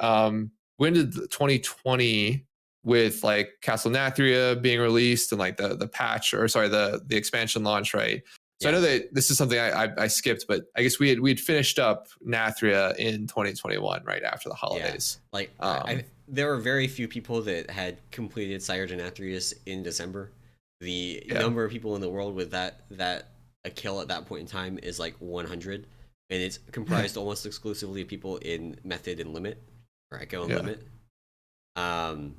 we ended 2020 with like Castle Nathria being released and like the patch or sorry the expansion launch, right? So I yeah, know that this is something I skipped, but I guess we'd finished up Nathria in 2021 right after the yeah. holidays. Like Um, there were very few people that had completed Sire Denathrius in December. The yeah, number of people in the world with that a kill at that point in time is like 100, and it's comprised almost exclusively of people in Method and Limit, or Echo and yeah, Limit. Um,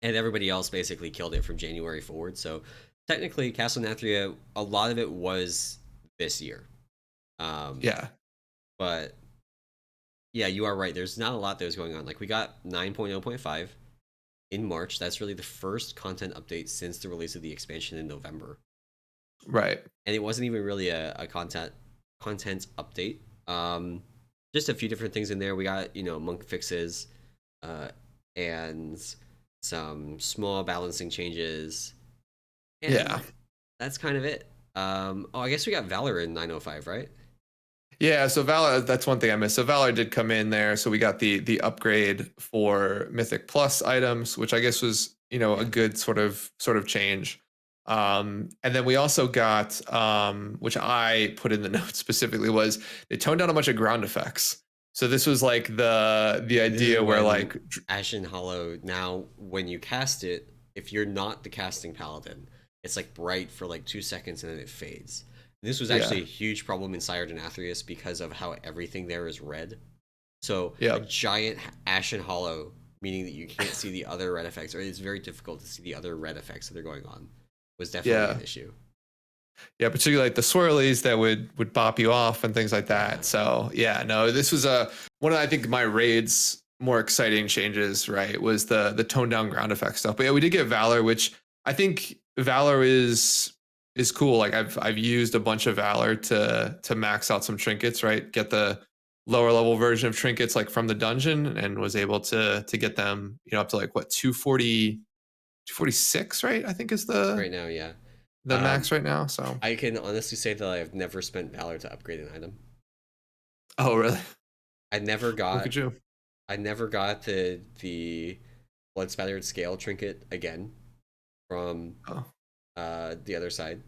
and everybody else basically killed it from January forward. So technically, Castle Nathria, a lot of it was this year. Um, yeah, but yeah, you are right. There's not a lot that was going on. Like we got 9.0.5 in March. That's really the first content update since the release of the expansion in November. right, And it wasn't even really a content update. Just a few different things in there. We got monk fixes, uh, and some small balancing changes, yeah. and that's kind of it. Oh, I guess we got Valor in 905, right? Yeah, so Valor, that's one thing I missed. So Valor did come in there. So we got the upgrade for Mythic Plus items, which I guess was, a Yeah, good sort of change. And then we also got, which I put in the notes specifically, was they toned down a bunch of ground effects. So this was like the This is idea where when like Ashen Hollow, now when you cast it, if you're not the casting paladin, it's like bright for like 2 seconds and then it fades. This was yeah, actually a huge problem in Sire Denathrius because of how everything there is red. So a yep, giant Ashen Hollow, meaning that you can't see the other red effects, or it's very difficult to see the other red effects that are going on, was definitely yeah. an issue. Yeah, particularly like the swirlies that would bop you off and things like Yeah. that. So yeah, no, this was a one of I think my raids more exciting changes, right? Was the tone down ground effect stuff. But yeah, we did get Valor, which I think Valor is cool. Like I've used a bunch of Valor to max out some trinkets, right? Get the lower level version of trinkets like from the dungeon and was able to get them, up to like what 240, 246, right? I think is Right now, yeah. the Um, max right now. So I can honestly say that I have never spent Valor to upgrade an item. oh really? I never Look got at you. I never got the blood spattered scale trinket again from Oh, the other side.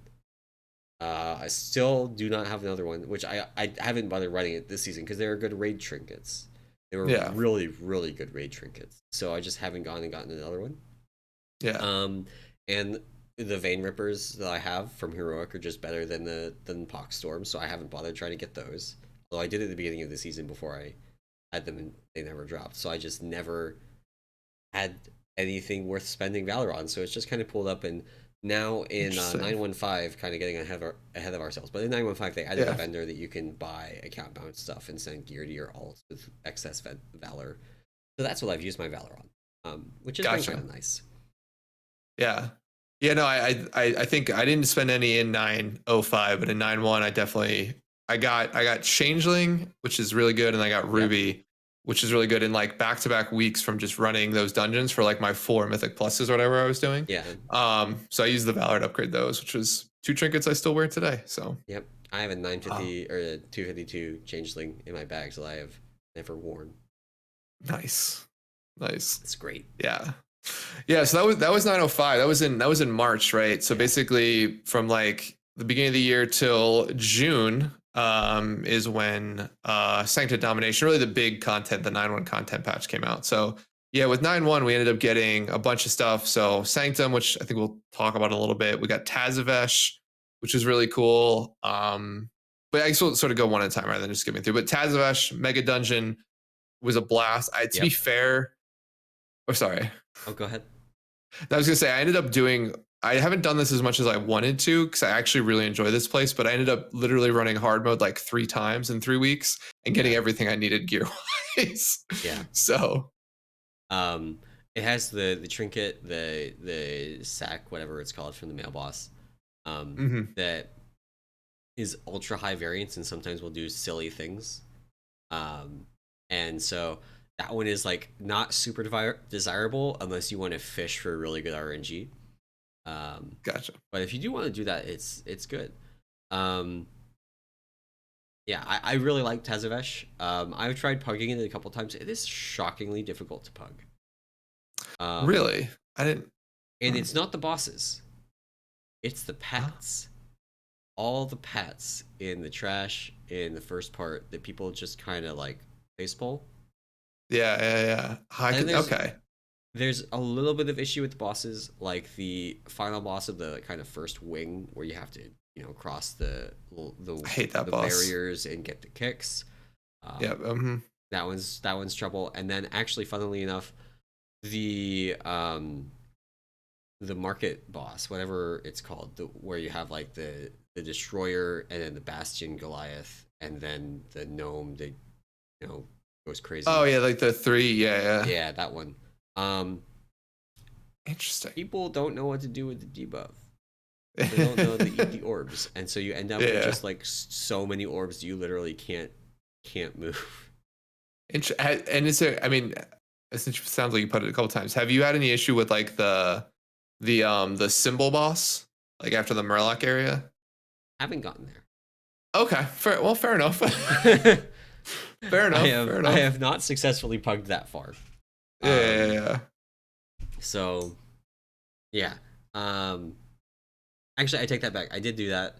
I still do not have another one, which I haven't bothered running it this season because they were good raid trinkets. They were yeah, really really good raid trinkets. So I just haven't gone and gotten another one. yeah, Um, and the vein rippers that I have from heroic are just better than pox storm, so I haven't bothered trying to get those. Although I did at the beginning of the season before I had them and they never dropped. So I just never had anything worth spending Valor on. So it's just kind of pulled up, and now in interesting. 915, kind of getting ahead of ourselves. But in 915, they added a Yeah, vendor that you can buy account bound stuff and send gear to your alt with excess Valor. So that's what I've used my Valor on, which has been kind gotcha. of nice. Yeah, yeah. No, I think I didn't spend any in 905, but in 91, I got Changeling, which is really good, and I got Yep. Ruby, which is really good in like back to back weeks from just running those dungeons for like my 4 mythic pluses or whatever I was doing. Yeah. So I used the Valor to upgrade those, which was two trinkets I still wear today. So, Yep. I have a oh, 950 or a 252 changeling in my bag that I have never worn. nice, nice. It's great. Yeah. Yeah, so that was 905. That was in March, right? So Yeah. basically from like the beginning of the year till June is when Sanctum Domination, really the big content, the 9.1 content patch came out. So yeah, with 9.1 we ended up getting a bunch of stuff. So Sanctum, which I think we'll talk about in a little bit. We got Tazavesh, which is really cool. But I guess we'll sort of go one at a time rather than just skipping through. But Tazavesh Mega Dungeon was a blast. To be Yep. fair, oh sorry. Oh, go ahead. I was gonna say I ended up doing. I haven't done this as much as I wanted to because I actually really enjoy this place, but I ended up literally running hard mode like 3 times in 3 weeks and getting Yeah. everything I needed gear wise. Yeah. So Um, it has the trinket, the sack, whatever it's called from the mail boss. mhm. That is ultra high variance and sometimes will do silly things. Um, and so that one is like not super desirable unless you want to fish for really good RNG. Um, Gotcha. but if you do want to do that, it's good. Um, yeah, I really like Tazavesh. I've tried pugging it a couple times. It is shockingly difficult to pug. Um, Really, I didn't. and Hmm. it's not the bosses; it's the Huh? pets. All the pets in the trash in the first part that people just kind of like baseball. Yeah, yeah, yeah. I And could. Okay. there's a little bit of issue with the bosses, like the final boss of the kind of first wing, where you have to cross the I hate that the boss. barriers and get the kicks. Yeah. Um, that one's trouble. And then actually, funnily enough, the um the market boss, whatever it's called, where you have like the destroyer and then the bastion Goliath and then the gnome that goes Oh crazy. yeah, like the three. Yeah, yeah. Yeah, that one. Um, Interesting. People don't know what to do with the debuff. They don't know to eat the orbs, and so you end up with Yeah. just like so many orbs you literally can't move. And is there? I mean, it sounds like you put it a couple times. Have you had any issue with like the symbol boss, like after the Murloc area? Haven't gotten Okay, fair. Well, fair enough. there. Fair I enough. have Fair I enough. have not successfully pugged that far. Yeah, yeah, Um, yeah. so yeah. Um, Actually, I take that back. I did do that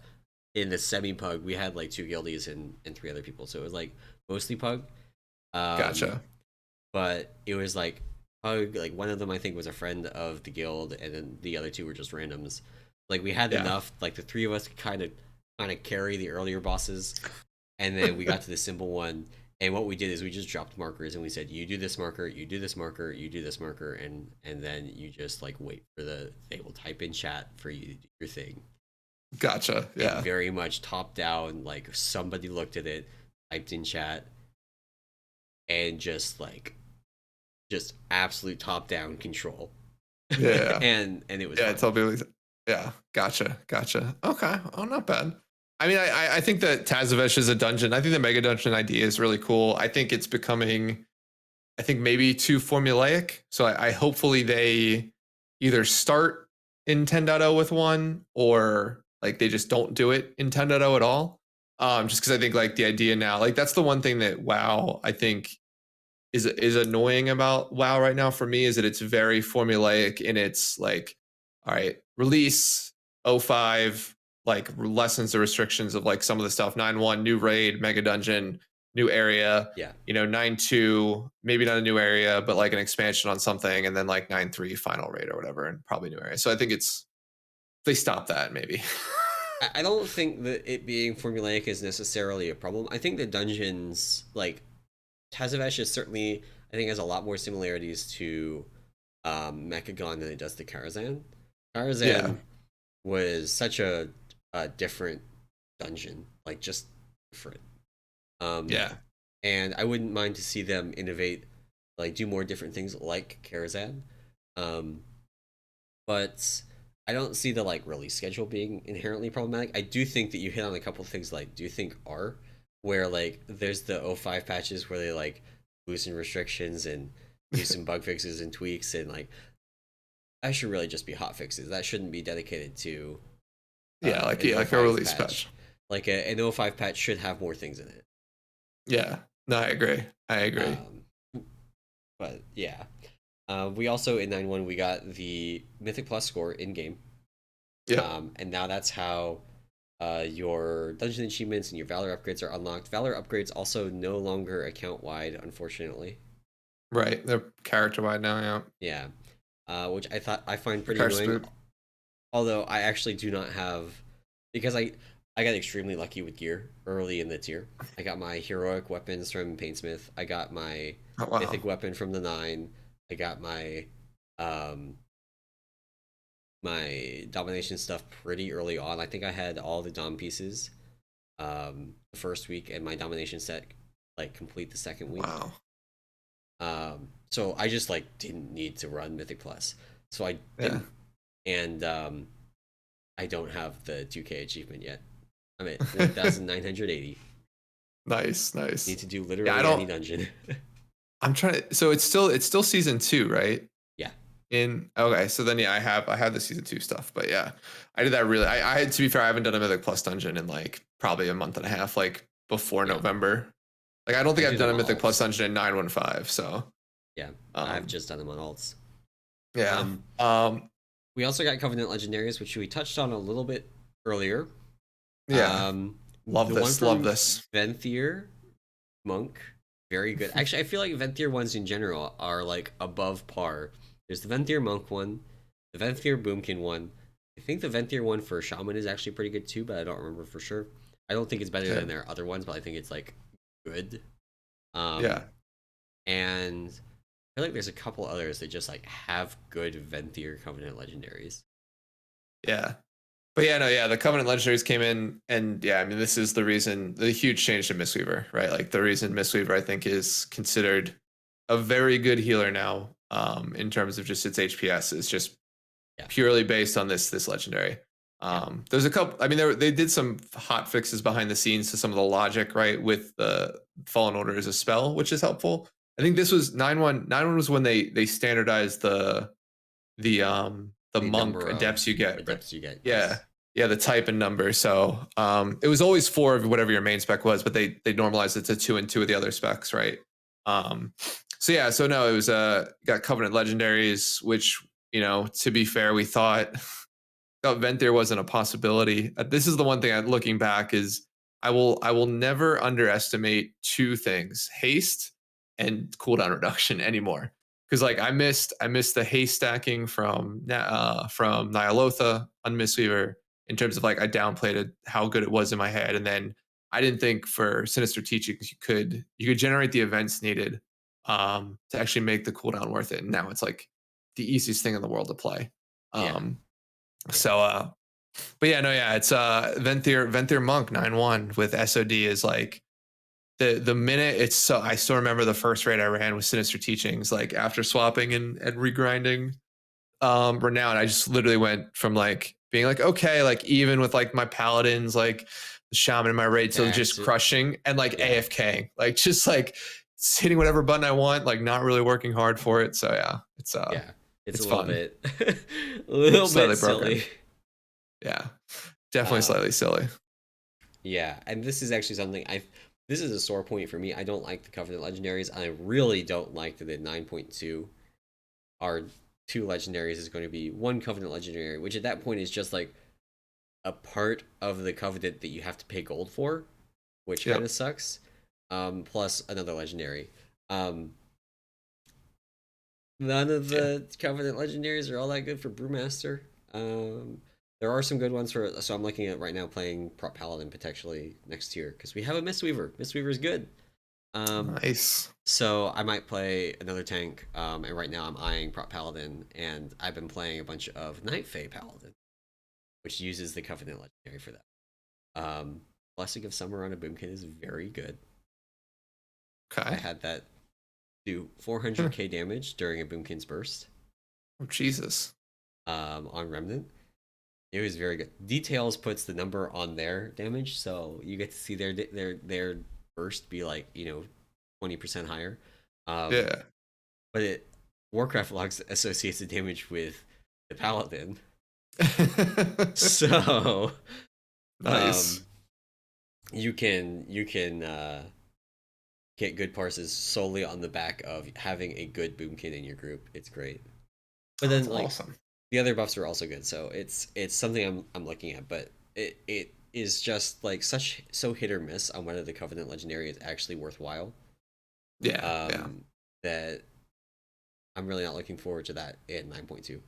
in the semi pug. We had like 2 guildies and 3 other people, so it was like mostly pug. Um, Gotcha. but it was like pug. Like one of them, I think, was a friend of the guild, and then the other 2 were just randoms. Like we had Yeah. enough. Like the 3 of us could kind of carry the earlier bosses, and then we got to the simple one. And what we did is we just dropped markers and we said, "You do this marker, you do this marker, you do this marker," and then you just like wait for they will type in chat for you to do your thing. Gotcha. And Yeah. very much top down, like somebody looked at it, typed in chat, and just absolute top down control. Yeah. And it was Yeah. fun. It's all really. Yeah. Gotcha. Gotcha. Okay. Oh, not bad. I mean, I think that Tazavesh is a dungeon. I think the mega dungeon idea is really cool. I think it's becoming, I think maybe too formulaic. So I hopefully they either start in 10.0 with one, or like they just don't do it in 10.0 at all. Just because I think like the idea now, like that's the one thing that WoW I think is annoying about WoW right now for me, is that it's very formulaic in its like, all right, release '05, like lessens the restrictions of like some of the stuff. 9.1 new raid, mega dungeon, new area. Yeah. 9.2 maybe not a new area, but like an expansion on something, and then like 9.3 final raid or whatever, and probably new area. So I think it's, they stop that maybe. I don't think that it being formulaic is necessarily a problem. I think the dungeons, like Tazavesh is certainly, I think, has a lot more similarities to Mechagon than it does to Karazhan. Yeah. Karazhan was such a different dungeon, like just different. Um, Yeah. and I wouldn't mind to see them innovate, like do more different things like Karazhan. Um, but I don't see the like release schedule being inherently problematic. I do think that you hit on a couple of things like do you think are where like there's the '05 patches where they like loosen restrictions and do some bug fixes and tweaks, and like that should really just be hot fixes. That shouldn't be dedicated to Yeah, an like a '05 release patch. patch. Like an '05 patch should have more things in it. Yeah. No, I agree. I agree. Um, but yeah, we also in 9.1 we got the Mythic Plus score in game, Yep. and now that's how your dungeon achievements and your Valor upgrades are unlocked. Valor upgrades also no longer account wide, unfortunately. Right. They're character wide now, yeah. Yeah, which I find For pretty character annoying. speed. Although I actually do not have, because I got extremely lucky with gear early in the tier. I got my heroic weapons from Painsmith. I got my Oh wow. mythic weapon from the 9. I got um my domination stuff pretty early on. I think I had all the dom pieces the first week, and my domination set like complete the second week. Wow. So I just like didn't need to run Mythic Plus, so I Yeah. didn't, and I don't have the 2K achievement yet. I'm at 1,980. Nice, Need nice. to do Yeah, I literally any don't, dungeon. I'm trying to, so it's still season 2, right? Yeah, In okay, so then yeah, I have the season 2 stuff, but yeah. I did that really, I had, to be fair, I haven't done a Mythic Plus dungeon in like probably a month and a half, like before yeah. November. Like I don't I think do I've done them a on Mythic Plus alts. dungeon in 9.15, so Yeah, I've um just done them on alts. yeah. Um, Um we also got Covenant Legendaries, which we touched on a little bit earlier. yeah. Um, Love the one this, love from this. Venthyr Monk, very good. Actually, I feel like Venthyr ones in general are like above par. There's the Venthyr Monk one, the Venthyr Boomkin one. I think the Venthyr one for Shaman is actually pretty good too, but I don't remember for sure. I don't think it's better Yeah. than their other ones, but I think it's like good. Um, Yeah. and I feel like there's a couple others that just like have good Venthyr Covenant legendaries. Yeah. But yeah, no, yeah, the Covenant Legendaries came in, and yeah, I mean, this is the reason, the huge change to Mistweaver, right? Like the reason Mistweaver, I think, is considered a very good healer now, in terms of just its HPS, is just Yeah, purely based on this legendary. yeah, There's a couple. I mean, they did some hot fixes behind the scenes to some of the logic, right? With the Fallen Order as a spell, which is helpful. I think this was 9.1. 9.1 was when they standardized the the monk number adepts you of get, right? adepts you get. Yeah. Yes. Yeah, the type and number. So it was always 4 of whatever your main spec was, but they normalized it to 2 and 2 of the other specs, right? Um so yeah, so no, it was got Covenant Legendaries, which, to be fair, we thought thought Venthyr wasn't a possibility. This is the one thing looking back is I will never underestimate two things: haste and cooldown reduction anymore. Because like I missed the haste stacking from Nyalotha on Mistweaver in terms of like I downplayed it, how good it was in my head, and then I didn't think for Sinister Teachings you could generate the events needed to actually make the cooldown worth it. And now it's like the easiest thing in the world to play. Yeah. Um, so but yeah, no, yeah, it's Venthyr Monk 9-1 with SOD is like the minute it's so I still remember the first raid I ran with Sinister Teachings, like after swapping and regrinding Renown, I just literally went from like being like, okay, like even with like my paladins, like the shaman in my raid, to just crushing and like AFK, like just like hitting whatever button I want, like not really working hard for it. So yeah, it's it's a little fun. bit a little Slightly bit broken. silly. Yeah, definitely slightly silly. Yeah, and this is actually something this is a sore point for me. I don't like the Covenant Legendaries, and I really don't like that the 9.2 are two legendaries is going to be one Covenant Legendary, which at that point is just like a part of the Covenant that you have to pay gold for, which kind of sucks. Plus another legendary. None of the Covenant Legendaries are all that good for Brewmaster. There are some good ones for. So I'm looking at right now playing Prop Paladin potentially next year because we have a Mistweaver. Mistweaver's good. Nice. So I might play another tank. And right now I'm eyeing Prop Paladin, and I've been playing a bunch of Night Fae Paladin, which uses the Covenant Legendary for that. Blessing of Summer on a Boomkin is very good. Okay. I had that do 400k damage during a Boomkin's burst. Oh Jesus. On Remnant. It was very good. Details puts the number on their damage, so you get to see their burst be like 20% higher. Yeah. But Warcraft logs associates the damage with the paladin. So nice. You can get good parses solely on the back of having a good boomkin in your group. It's great. But then like awesome. The other buffs are also good, so it's something I'm looking at, but it is just like so hit or miss on whether the Covenant Legendary is actually worthwhile. Yeah. That I'm really not looking forward to that in 9.2.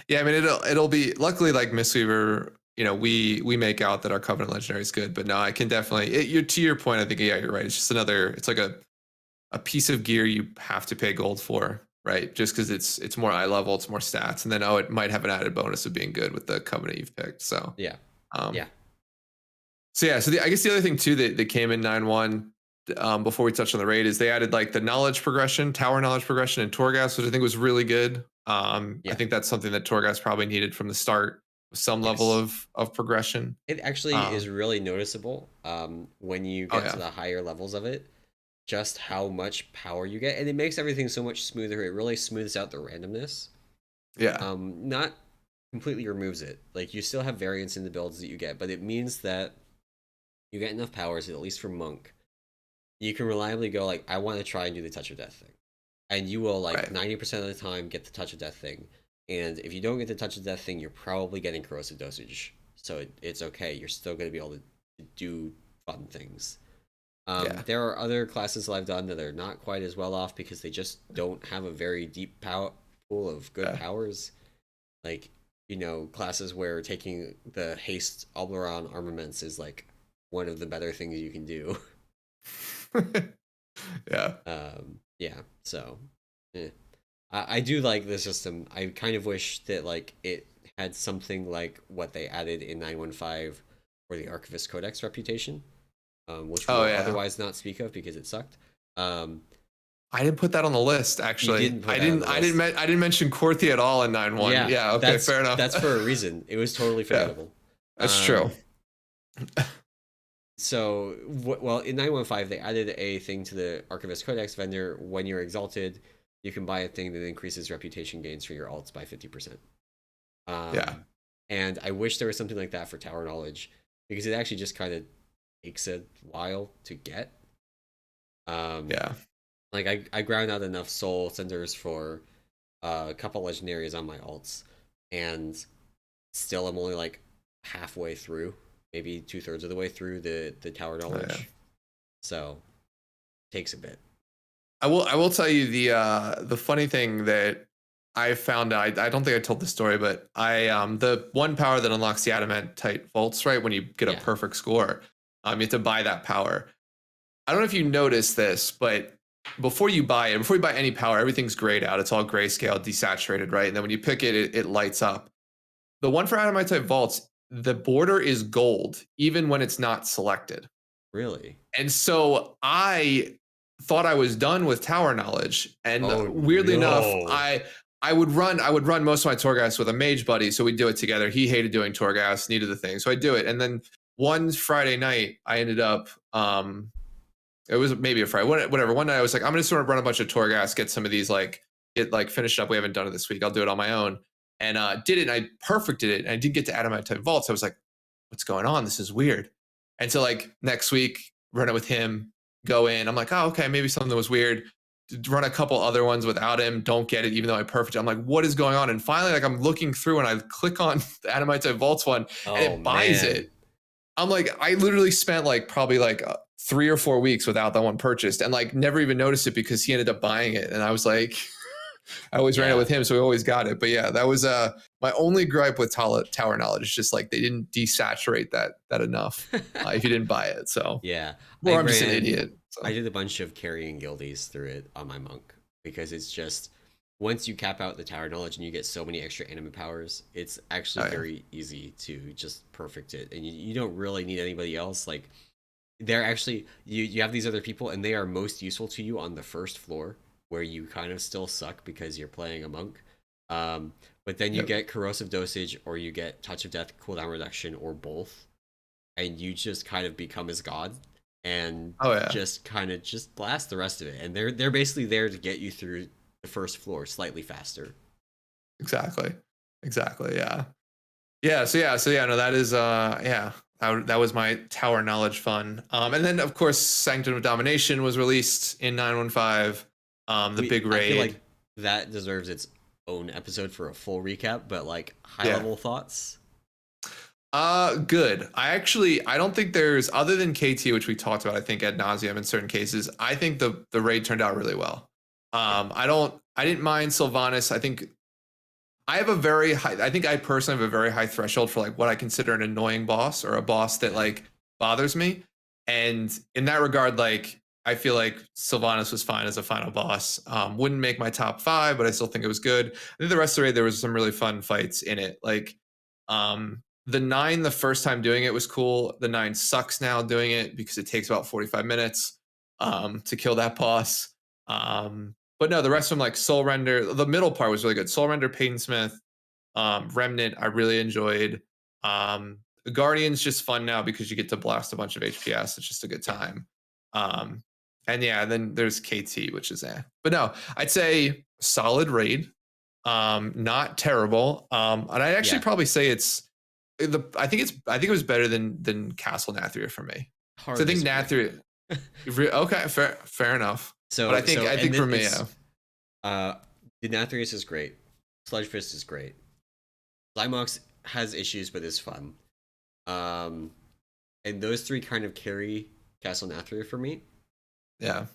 Yeah, I mean it'll be luckily like Mistweaver, we make out that our Covenant Legendary is good, but no, I can definitely to your point, I think you're right. It's just it's like a piece of gear you have to pay gold for. Right, just because it's more eye level, it's more stats, and then it might have an added bonus of being good with the Covenant you've picked. So yeah. So I guess the other thing too that came in 9.1 before we touched on the raid is they added like the knowledge progression, tower knowledge progression, and Torghast, which I think was really good. I think that's something that Torghast probably needed from the start, some level of progression. It actually is really noticeable when you get to the higher levels of it. Just how much power you get, and it makes everything so much smoother. It really smooths out the randomness. Not completely removes it. Like you still have variance in the builds that you get, but it means that you get enough powers, at least for Monk, you can reliably go like, I want to try and do the Touch of Death thing, and you will 90% of the time get the Touch of Death thing. And if you don't get the Touch of Death thing, you're probably getting corrosive dosage, so it's okay. You're still going to be able to do fun things. There are other classes that I've done that are not quite as well off because they just don't have a very deep pool of good powers. Like, classes where taking the haste Obleron armaments is like one of the better things you can do. So I do like the system. I kind of wish that like it had something like what they added in 9.15 for the Archivist Codex reputation. Which we'll otherwise not speak of because it sucked. I didn't put that on the list. Actually, I didn't mention Korthi at all in 9.1. Yeah, okay, fair enough. That's for a reason. It was totally forgettable. That's true. So, in 9.15, they added a thing to the Archivist Codex vendor. When you're exalted, you can buy a thing that increases reputation gains for your alts by 50%. And I wish there was something like that for Tower Knowledge because it actually just kind of takes a while to get. Like I ground out enough soul centers for a couple legendaries on my alts and still I'm only like halfway through, maybe 2/3 of the way through the tower knowledge. Oh, yeah. So takes a bit. I will tell you the funny thing that I found out. I don't think I told the story, but the one power that unlocks the adamantite vaults, right, when you get a perfect score, you have to buy that power. I don't know if you noticed this, but before you buy any power, everything's grayed out. It's all grayscale, desaturated, right? And then when you pick it, it lights up. The one for adamantite vaults, the border is gold, even when it's not selected. Really? And so I thought I was done with tower knowledge, and weirdly enough, I would run most of my Torghast with a mage buddy, so we'd do it together. He hated doing Torghast, needed the thing, so I'd do it. And then one Friday night, I ended up it was maybe a Friday, whatever. One night I was like, I'm gonna sort of run a bunch of Torghast, get some of these get finished up. We haven't done it this week. I'll do it on my own. And did it, and I perfected it, and I didn't get to adamantite vaults. I was like, what's going on? This is weird. And so next week, run it with him, go in. I'm like, oh, okay, maybe something was weird. Run a couple other ones without him, don't get it, even though I perfect it. I'm like, what is going on? And finally, I'm looking through and I click on the adamantite vaults one, and it buys it. I'm like, I literally spent probably 3 or 4 weeks without that one purchased, and never even noticed it because he ended up buying it. And I was like, I always ran it with him, so we always got it. But yeah, that was my only gripe with tower knowledge. It's just they didn't desaturate that enough if you didn't buy it. So yeah, I'm just an idiot. So. I did a bunch of carrying guildies through it on my monk because it's just once you cap out the tower knowledge and you get so many extra anima powers, it's actually very easy to just perfect it, and you don't really need anybody else. They're actually you have these other people, and they are most useful to you on the first floor, where you kind of still suck because you're playing a monk. But then you get corrosive dosage, or you get touch of death, cooldown reduction, or both, and you just kind of become his god and just kind of just blast the rest of it. And they're basically there to get you through the first floor slightly faster. Exactly. Yeah. No, that is that was my tower knowledge fun. And then of course Sanctum of Domination was released in 915. The big raid. I feel like that deserves its own episode for a full recap, but high level thoughts. Good. I don't think there's, other than KT, which we talked about, I think ad nauseum in certain cases, I think the raid turned out really well. I didn't mind Sylvanas. I think I personally have a very high threshold for what I consider an annoying boss, or a boss that bothers me. And in that regard, I feel like Sylvanas was fine as a final boss. Wouldn't make my top 5, but I still think it was good. I think the rest of the raid, there was some really fun fights in it. The 9, the first time doing it was cool. The 9 sucks now doing it because it takes about 45 minutes to kill that boss. But no, the rest of them, Soul Render, the middle part was really good. Soul Render, Paintensmith, Remnant, I really enjoyed. Guardian's just fun now because you get to blast a bunch of HPS. It's just a good time. And then there's KT, which is but no, I'd say solid raid, not terrible. And I'd actually probably say I think it was better than Castle Nathria for me. So I think Nathria. Okay, fair enough. But I think for me, the Nathrius is great. Sludge Fist is great. Xy'mox has issues, but is fun. And those 3 kind of carry Castle Nathria for me. Yeah.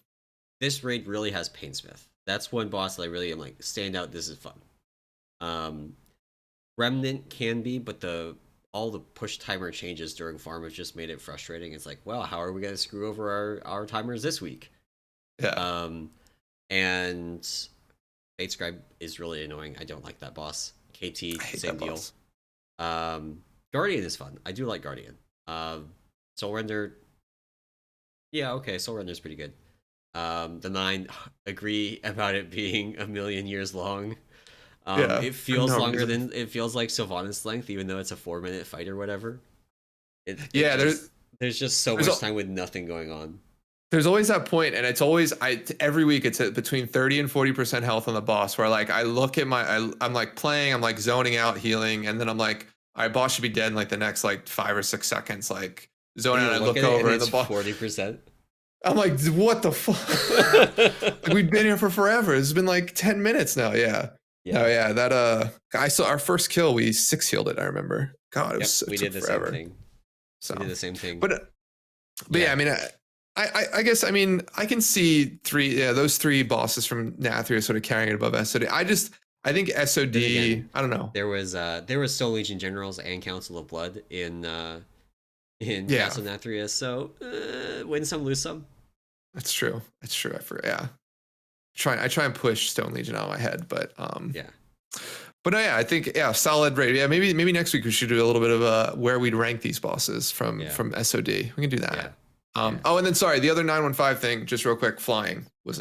This raid really has Paintsmith. That's one boss that I really am stand out. This is fun. Remnant can be, but all the push timer changes during farm have just made it frustrating. It's well, how are we going to screw over our timers this week? Yeah. And Fate Scribe is really annoying. I don't like that boss. KT, same deal. Guardian is fun. I do like Guardian. Soul Render. Yeah, okay, Soul Render's pretty good. The 9, agree about it being a million years long. It feels longer than it feels like Sylvanas length, even though it's a 4-minute fight or whatever. There's just so much time with nothing going on. There's always that point, and it's always every week it's between 30 and 40% health on the boss, where I look at I'm playing, I'm zoning out, healing, and then I'm all right, boss should be dead in the next 5 or 6 seconds, zoning out, and I look over and the boss 40%. I'm what the fuck? We've been here for forever. It's been 10 minutes now. Yeah. Oh Yeah. yeah, that I saw our first kill. We 6 healed it. I remember. God, Yep. it We took did the same forever. thing. So, We did the same thing. but yeah, Yeah. I mean, I guess I mean I can see those 3 bosses from Nathria sort of carrying it above SOD. I think Then SOD. again, I don't know. there was Soul Legion Generals and Council of Blood in Yeah, Castle Nathria, so win some, lose some. that's true. That's true. I forgot. Yeah, I try and push Stone Legion out of my head, Yeah. but no, yeah, I think solid rate. Yeah, maybe next week we should do a little bit of where we'd rank these bosses Yeah. from SOD. We can do Yeah. that. Yeah. Oh, and then sorry, the other 915 thing, just real quick, flying Woo.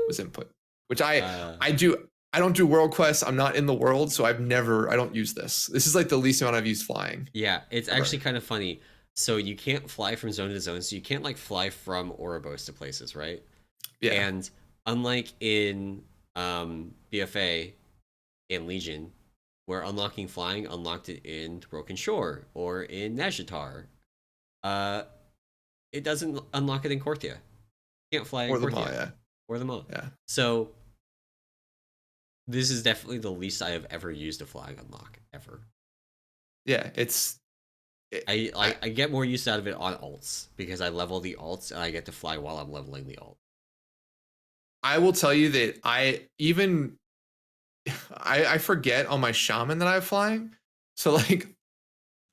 was input, which Uh, I do. I don't do world quests. I'm not in the world, so I don't use this. This is like the least amount I've used flying yeah, it's ever. actually kind of funny. So you can't fly from zone to zone, so you can't like fly from Ouroboros to places, right? Yeah, And unlike in BFA and Legion, where unlocking flying unlocked it in Broken Shore or in Nazjatar, uh, it doesn't unlock it in Korthia. You can't fly in or the Korthia Maya. or the Maw. Yeah, So this is definitely the least I have ever used a flying unlock ever. yeah. I get more use out of it on alts because I level the alts and I get to fly while I'm leveling the alt. I will tell you that I forget on my shaman that I have flying. So like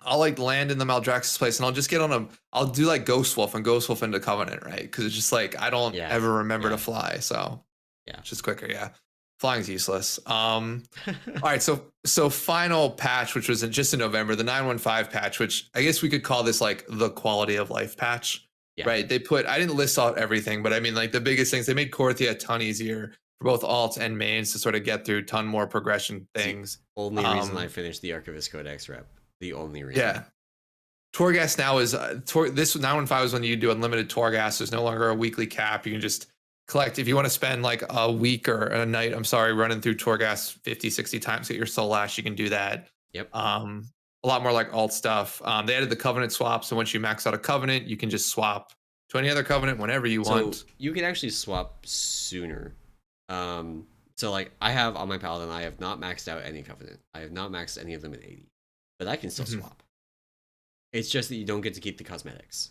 I'll like land in the Maldraxxus place and I'll just get on I'll do like Ghost Wolf and Ghost Wolf into Covenant, right? Because it's just like I don't Yeah, ever remember yeah, to fly. So yeah. it's just quicker, yeah. Flying's useless. All right, so final patch, which was just in November, the 915 patch, which I guess we could call this like the quality of life patch. Yeah. Right. I didn't list out everything, but I mean like the biggest things, they made Korthia a ton easier for both alts and mains to sort of get through ton more progression things. Only reason I finished the Archivist Codex rep. The only reason. Yeah. Torghast now is this 915 is when you do unlimited Torghast. There's no longer a weekly cap. You can just collect if you want to spend like a week or a night, I'm sorry, running through Torghast 50, 60 times, get your soul ash, you can do that. Yep. A lot more like alt stuff. They added the covenant swap, so once you max out a covenant, you can just swap to any other covenant whenever you want. So you can actually swap sooner. So like I have on my paladin, I have not maxed out any covenant. I have not maxed any of them at 80, but I can still swap. It's just that you don't get to keep the cosmetics.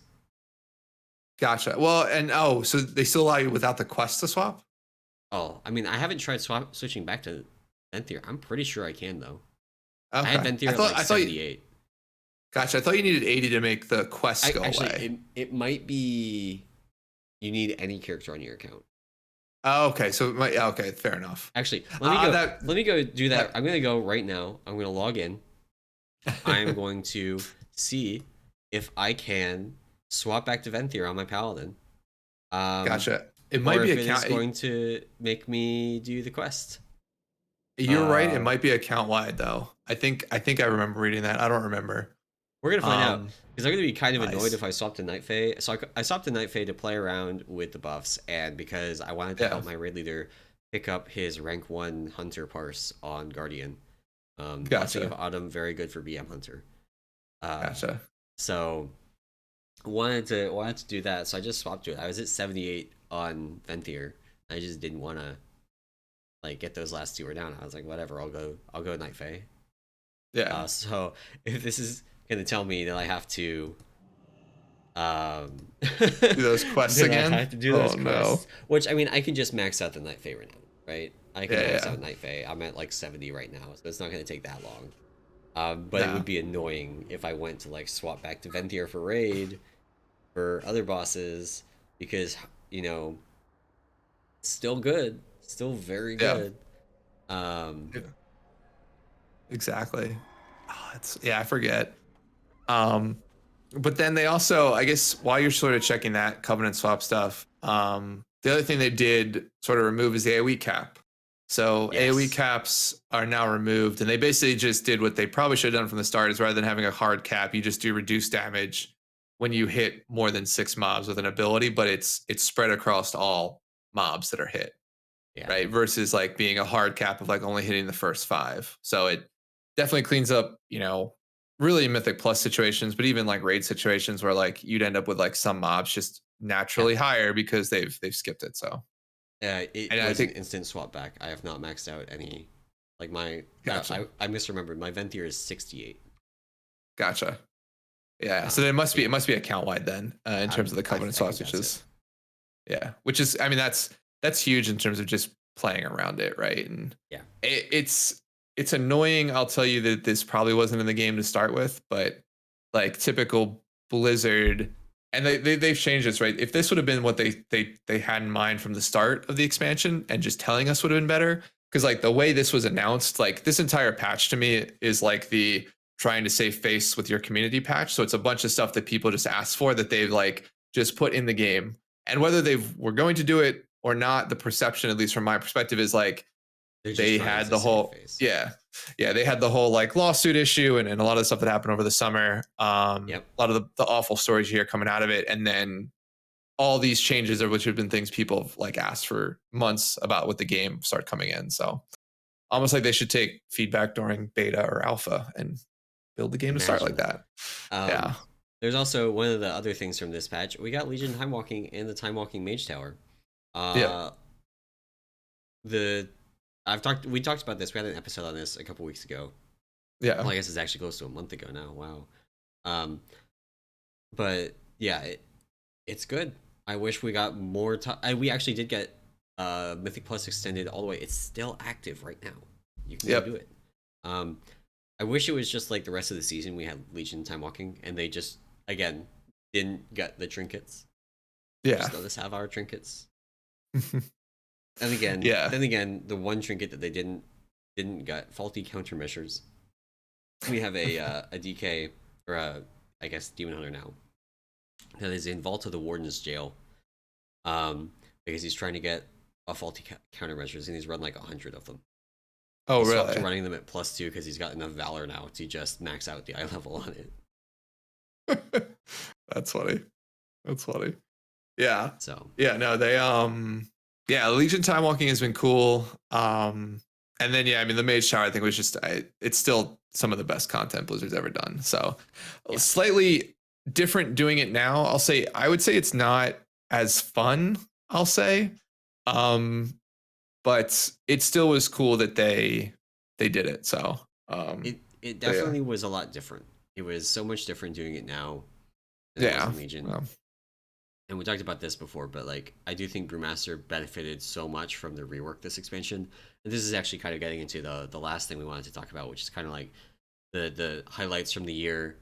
Gotcha. Well, and so they still allow you without the quest to swap? Oh, I mean, I haven't tried switching back to Venthyr. I'm pretty sure I can though. Okay. I had Venthyr at like 78. Gotcha. I thought you needed 80 to make the quest go away. It might be you need any character on your account. Oh, okay. So it might, okay, fair enough. Actually, let me go do that. I'm gonna go right now. I'm gonna log in. I'm going to see if I can swap back to Venthyr on my paladin. Gotcha. It might be it's going to make me do the quest. You're right. It might be account wide though. I think I remember reading that. I don't remember. We're gonna find out because I'm gonna be kind of annoyed if I swap to Night Fae. So I swapped to Night Fae to play around with the buffs, and because I wanted to help my raid leader pick up his rank 1 hunter parse on Guardian. Blessing of Autumn, very good for BM hunter. Gotcha. So wanted to do that, so I just swapped to it. I was at 78 on Venthyr. I just didn't want to like get those last 2 down. I was like, whatever, I'll go Night Fae. Yeah. So if this is gonna tell me that I have to do those quests again. I have to do those quests. Which I mean, I can just max out the Night Fae right now, right? I can max out Night Fae. I'm at like 70 right now, so it's not gonna take that long. But it would be annoying if I went to like swap back to Venthyr for raid for other bosses because still good, still very good. Exactly. I forget. But then they also, I guess, while you're sort of checking that covenant swap stuff, the other thing they did sort of remove is the AoE cap. So AoE caps are now removed, and they basically just did what they probably should have done from the start. Is rather than having a hard cap, you just do reduced damage when you hit more than 6 mobs with an ability, but it's spread across all mobs that are hit. Yeah. Right. Versus like being a hard cap of like only hitting the first 5. So it definitely cleans up, really Mythic Plus situations, but even like raid situations where like you'd end up with like some mobs just naturally higher because they've skipped it. So it was an instant swap back. I have not maxed out any Like my Gotcha. I misremembered. My Venthyr is 68. Gotcha. Yeah. So then it must be account wide then, in terms of the covenant I think slots, which that's it. is which is, I mean, that's huge in terms of just playing around it, right? And Yeah. it's annoying. I'll tell you that this probably wasn't in the game to start with, but like typical Blizzard, and they've changed this, right? If this would have been what they had in mind from the start of the expansion and just telling us would have been better, because like the way this was announced, like this entire patch to me is like the trying to save face with your community patch. So it's a bunch of stuff that people just asked for that they've like just put in the game, and whether they were going to do it or not, the perception, at least from my perspective, is like They're just they trying had to the save whole face. they had the whole like lawsuit issue and a lot of the stuff that happened over the summer, Yep. a lot of the awful stories you hear coming out of it, and then all these changes, or which have been things people have like asked for months about with the game, start coming in. So Yep. almost like they should take feedback during beta or alpha and build the game to start like Imagine. that. Yeah. There's also one of the other things from this patch. We got Legion Time Walking and the Time Walking Mage Tower. Yeah. Uh, the we talked about this. We had an episode on this a couple weeks ago. Yeah. Well, I guess it's actually close to a month ago now. Wow. Um, but yeah, it's good. I wish we got more time. We actually did get Mythic Plus extended all the way. It's still active right now. You can go do it. I wish it was just like the rest of the season. We had Legion Time Walking, and they just again didn't get the trinkets. Yeah. Just let us have our trinkets. And again, the one trinket that they didn't get, faulty countermeasures. We have a DK or I guess Demon Hunter now that is in Vault of the Warden's jail, because he's trying to get a faulty countermeasures, and he's run like 100 of them. Oh, He really? stopped running them at +2 because he's got enough Valor now to just max out the eye level on it. That's funny. Yeah. So yeah, no, they Legion Time Walking has been cool. And then I mean the Mage Tower I think was just it's still some of the best content Blizzard's ever done. So slightly different doing it now. I would say it's not as fun, I'll say. But it still was cool that they did it. So it definitely was a lot different. It was so much different doing it now than it was in Legion. Well. And we talked about this before, but like I do think Brewmaster benefited so much from the rework this expansion. And this is actually kind of getting into the last thing we wanted to talk about, which is kind of like the highlights from the year,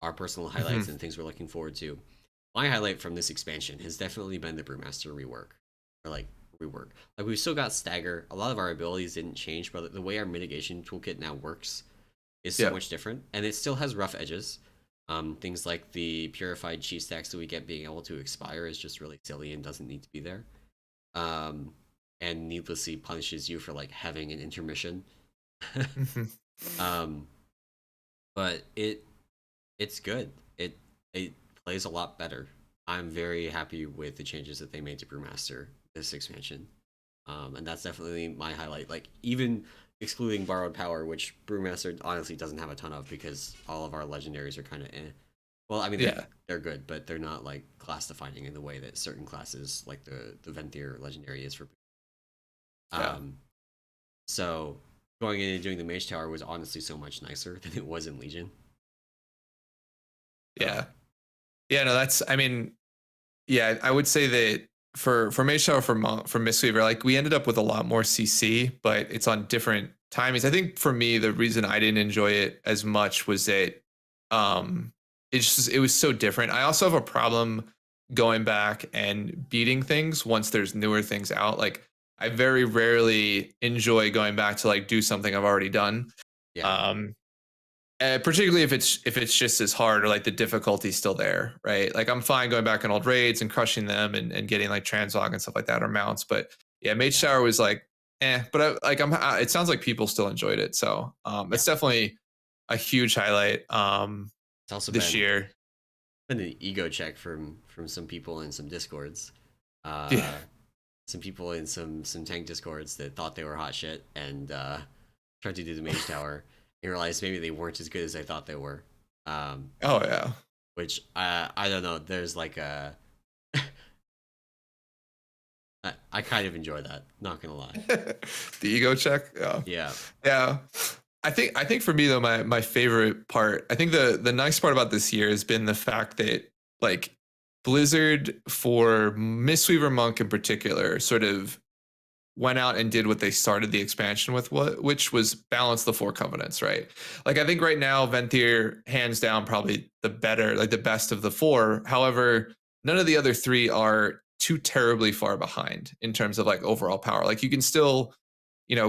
our personal highlights and things we're looking forward to. My highlight from this expansion has definitely been the Brewmaster rework, or like rework. Like we've still got stagger. A lot of our abilities didn't change, but the way our mitigation toolkit now works is so much different, and it still has rough edges. Things like the purified chi stacks that we get being able to expire is just really silly and doesn't need to be there. And needlessly punishes you for like having an intermission. But it's good. It plays a lot better. I'm very happy with the changes that they made to Brewmaster this expansion. And that's definitely my highlight. Like even excluding borrowed power, which Brewmaster honestly doesn't have a ton of because all of our legendaries are kind of eh. Well, I mean they're good, but they're not like class defining in the way that certain classes like the Venthyr legendary is for. So going in and doing the Mage Tower was honestly so much nicer than it was in Legion. No, that's I mean, I would say that for Mage Tower for Mistweaver, like we ended up with a lot more CC, but it's on different timings. I think for me, the reason I didn't enjoy it as much was that it was so different. I also have a problem going back and beating things once there's newer things out. Like I very rarely enjoy going back to like do something I've already done. Particularly if it's just as hard or like the difficulty's still there, right? Like I'm fine going back in old raids and crushing them and getting like Translog and stuff like that or mounts, but Mage Tower was like but it sounds like people still enjoyed it, so it's definitely a huge highlight it's also this year. Been an ego check from some people in some discords. Some people in some tank discords that thought they were hot shit and tried to do the Mage Tower and realized maybe they weren't as good as I thought they were. Which I don't know. There's like a I kind of enjoy that. Not gonna lie. The ego check. Yeah. Yeah. Yeah. I think for me though, my favorite part, I think the nice part about this year has been the fact that like Blizzard for Mistweaver Monk in particular sort of went out and did what they started the expansion with, which was balance the four covenants, right? Like I think right now Venthyr hands down probably the better, like the best of the four. However, none of the other three are too terribly far behind in terms of like overall power. Like you can still,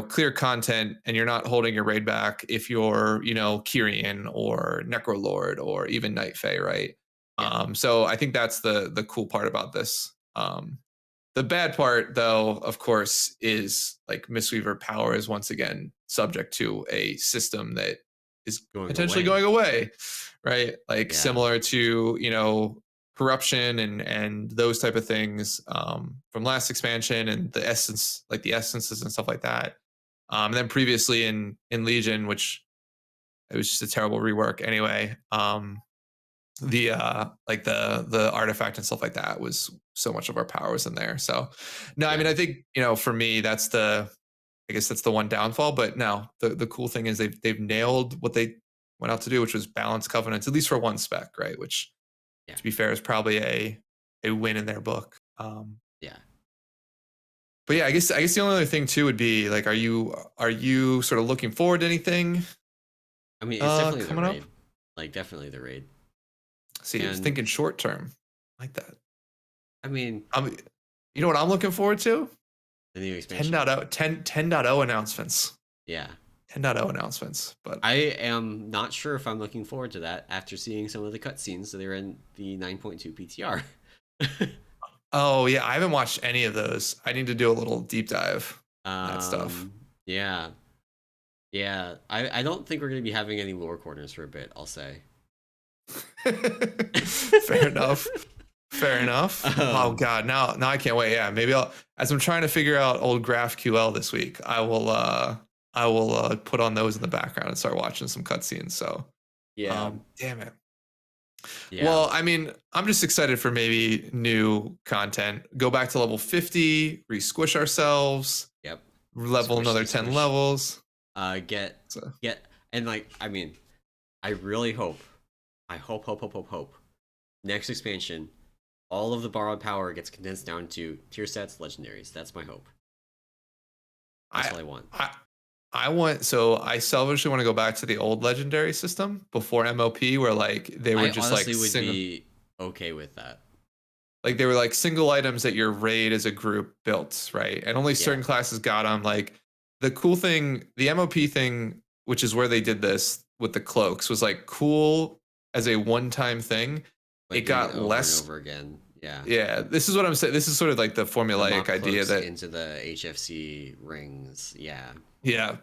clear content and you're not holding your raid back if you're, Kyrian or Necrolord or even Night Fae, right? Yeah. So I think that's the cool part about this. The bad part, though, of course, is like Mistweaver power is once again subject to a system that is potentially going away, right? Like similar to corruption and those type of things from last expansion and the essence, like the essences and stuff like that. And then previously in Legion, which it was just a terrible rework anyway. The like the artifact and stuff like that was so much of our power was in there. So no, I mean I think for me that's I guess that's the one downfall. But no, the cool thing is they've nailed what they went out to do, which was balance covenants, at least for one spec, right? Which to be fair is probably a win in their book. Yeah. But yeah, I guess the only other thing too would be like, are you sort of looking forward to anything? I mean, it's definitely the raid. Like definitely the raid. See, I was thinking short term, like that. I mean, you know what I'm looking forward to? The new expansion. 10.0 announcements. Yeah. 10.0 announcements. But I am not sure if I'm looking forward to that after seeing some of the cutscenes that are in the 9.2 PTR. Oh yeah, I haven't watched any of those. I need to do a little deep dive on that stuff. Yeah. Yeah. I don't think we're gonna be having any lore corners for a bit, I'll say. Fair enough. Fair enough. Oh god, now I can't wait. Yeah, maybe as I'm trying to figure out old GraphQL this week, I will put on those in the background and start watching some cutscenes. So yeah, damn it. Yeah. Well, I mean, I'm just excited for maybe new content. Go back to level 50, re-squish ourselves. Yep. Level another 10 levels. And like, I mean, I really hope. I hope. Next expansion, all of the borrowed power gets condensed down to tier sets, legendaries. That's my hope. That's what I want. I selfishly want to go back to the old legendary system before MOP, where like they were just like would be okay with that. Like they were like single items that your raid as a group built, right? And only certain classes got them. Like the cool thing, the MOP thing, which is where they did this with the cloaks, was like cool as a one-time thing. Like it got less over again. Yeah. Yeah. This is what I'm saying. This is sort of like the formulaic idea that into the HFC rings. Yeah. Yeah.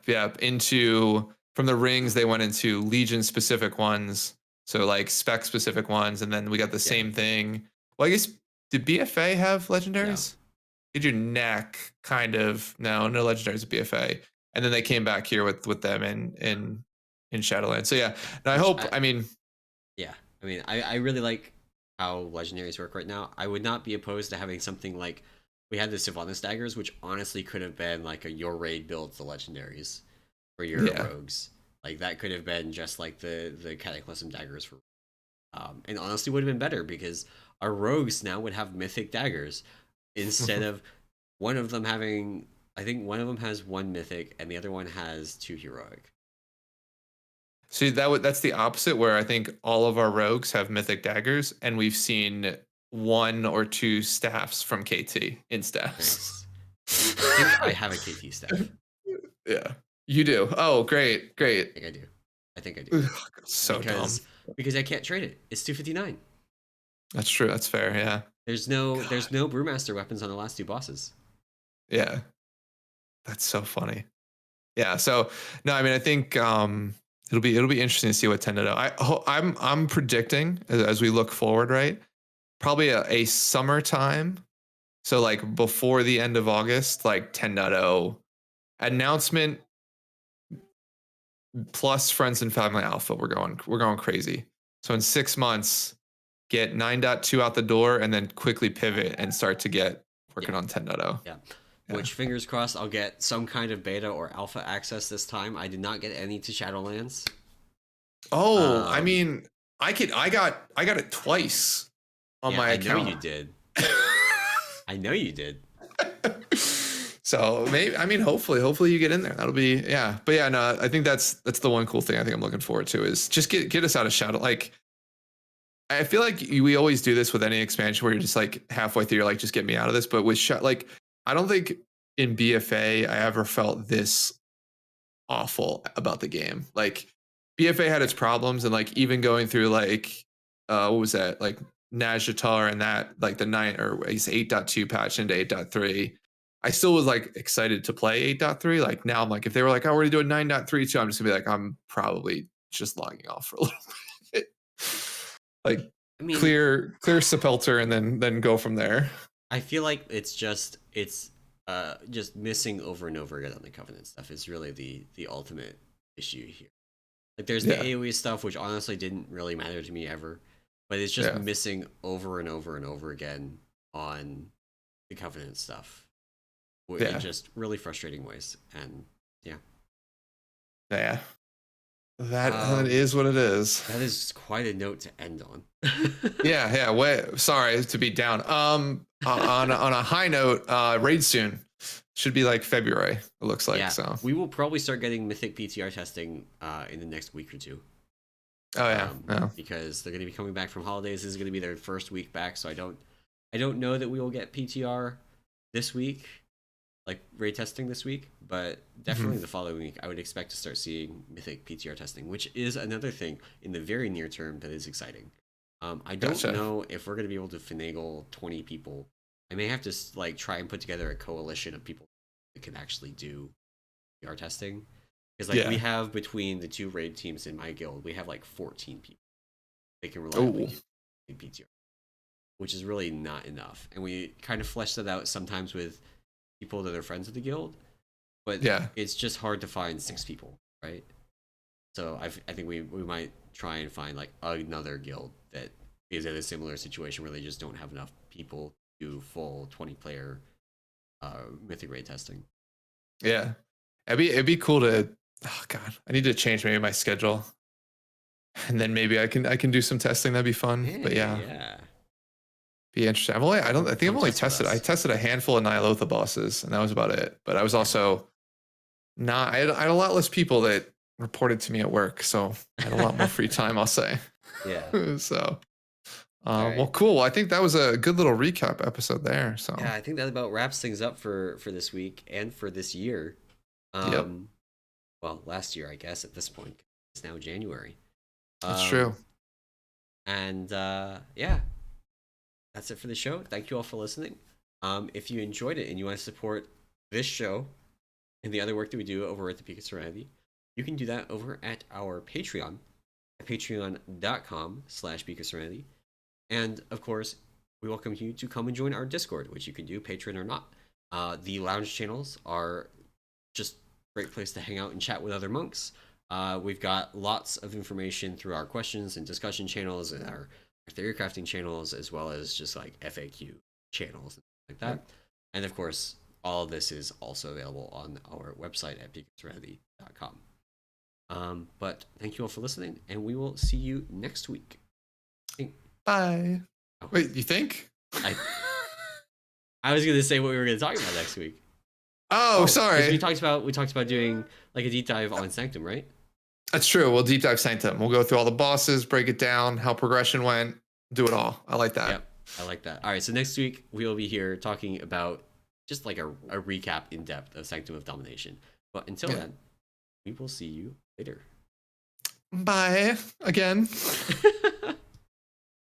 From the rings, they went into Legion specific ones. So like spec specific ones. And then we got the same thing. Well, I guess, did BFA have legendaries? No. Did your neck kind of? No legendaries at BFA. And then they came back here with them in Shadowlands. So yeah. And I mean, I really like how legendaries work right now. I would not be opposed to having something like we had the Sylvanas daggers, which honestly could have been like your raid builds the legendaries for your rogues. Like that could have been just like the Cataclysm daggers for, and honestly would have been better because our rogues now would have mythic daggers instead of one of them having. I think one of them has one mythic and the other one has two heroic. See, that's the opposite, where I think all of our rogues have mythic daggers, and we've seen one or two staffs from KT in staffs. Nice. I have a KT staff. Yeah, you do. Oh, great. I think I do. So dumb. Because I can't trade it. It's 259. That's true. That's fair. Yeah. There's no Brewmaster weapons on the last two bosses. Yeah. That's so funny. Yeah. So no, I mean, I think it'll be interesting to see what 10.0. I'm predicting as we look forward, right? Probably a summertime. So like before the end of August, like 10.0 announcement plus Friends and Family Alpha. We're going crazy. So in 6 months, get 9.2 out the door and then quickly pivot and start to get working on 10.0. Yeah. Which, fingers crossed, I'll get some kind of beta or alpha access this time. I did not get any to Shadowlands. Oh, I mean, I got it twice on my account. I know you did. I know you did. So maybe, I mean, hopefully you get in there. That'll be, yeah. But yeah, no, I think that's the one cool thing I think I'm looking forward to is just get us out of Shadow. Like, I feel like we always do this with any expansion where you're just like halfway through, you're like, just get me out of this. But with like, I don't think in BFA I ever felt this awful about the game. Like, BFA had its problems, and like even going through like what was that, like Nazjatar and that, like the 9 or I guess 8.2 patch into 8.3, I still was like excited to play 8.3. Like now I'm like, if they were like, oh, we're gonna do a 9.3 too, I'm just gonna be like, I'm probably just logging off for a little bit. Like, I mean, clear Sepulcher and then go from there. I feel like it's just missing over and over again on the Covenant stuff is really the ultimate issue here. Like, there's the AoE stuff, which honestly didn't really matter to me ever, but it's just missing over and over and over again on the Covenant stuff in just really frustrating ways. And that is what it is. That is quite a note to end on. Sorry to be down. On a high note, raid soon. Should be like February, it looks like. So we will probably start getting Mythic PTR testing in the next week or two. Oh yeah, because they're going to be coming back from holidays. This is going to be their first week back, so I don't know that we will get PTR this week, like raid testing this week, but definitely the following week I would expect to start seeing Mythic PTR testing, which is another thing in the very near term that is exciting. I don't know if we're going to be able to finagle 20 people. I may have to like try and put together a coalition of people that can actually do PTR testing, because like we have between the two raid teams in my guild, we have like 14 people they can reliably do PTR, which is really not enough. And we kind of flesh that out sometimes with people that are friends of the guild, but it's just hard to find 6 people, right? So I think we might try and find like another guild that is in a similar situation where they just don't have enough people to do full 20-player Mythic raid testing. Yeah, it'd be cool to. Oh god, I need to change maybe my schedule, and then maybe I can do some testing. That'd be fun. But be interesting. I think I've only tested. I tested a handful of Ny'alotha bosses, and that was about it. But I was also not. I had a lot less people that reported to me at work, so I had a lot more free time, I'll say. Yeah. So, well, cool. I think that was a good little recap episode there. So yeah, I think that about wraps things up for this week and for this year. Well, last year, I guess, at this point. It's now January. That's true. And that's it for the show. Thank you all for listening. If you enjoyed it and you want to support this show and the other work that we do over at the Peak of Serenity, you can do that over at our Patreon at patreon.com/Peak of Serenity. And of course, we welcome you to come and join our Discord, which you can do, patron or not. The lounge channels are just a great place to hang out and chat with other monks. We've got lots of information through our questions and discussion channels and our theory crafting channels, as well as just like FAQ channels and like that. Yep. And of course, all of this is also available on our website at peakofserenity.com. But thank you all for listening, and we will see you next week. Bye. Oh. Wait, you think? I was going to say what we were going to talk about next week. Oh, sorry. We talked about doing like a deep dive on Sanctum, right? That's true. We'll deep dive Sanctum. We'll go through all the bosses, break it down, how progression went, do it all. I like that. Yep, I like that. All right, so next week we will be here talking about just like a recap in depth of Sanctum of Domination. But until then, we will see you later. Bye again.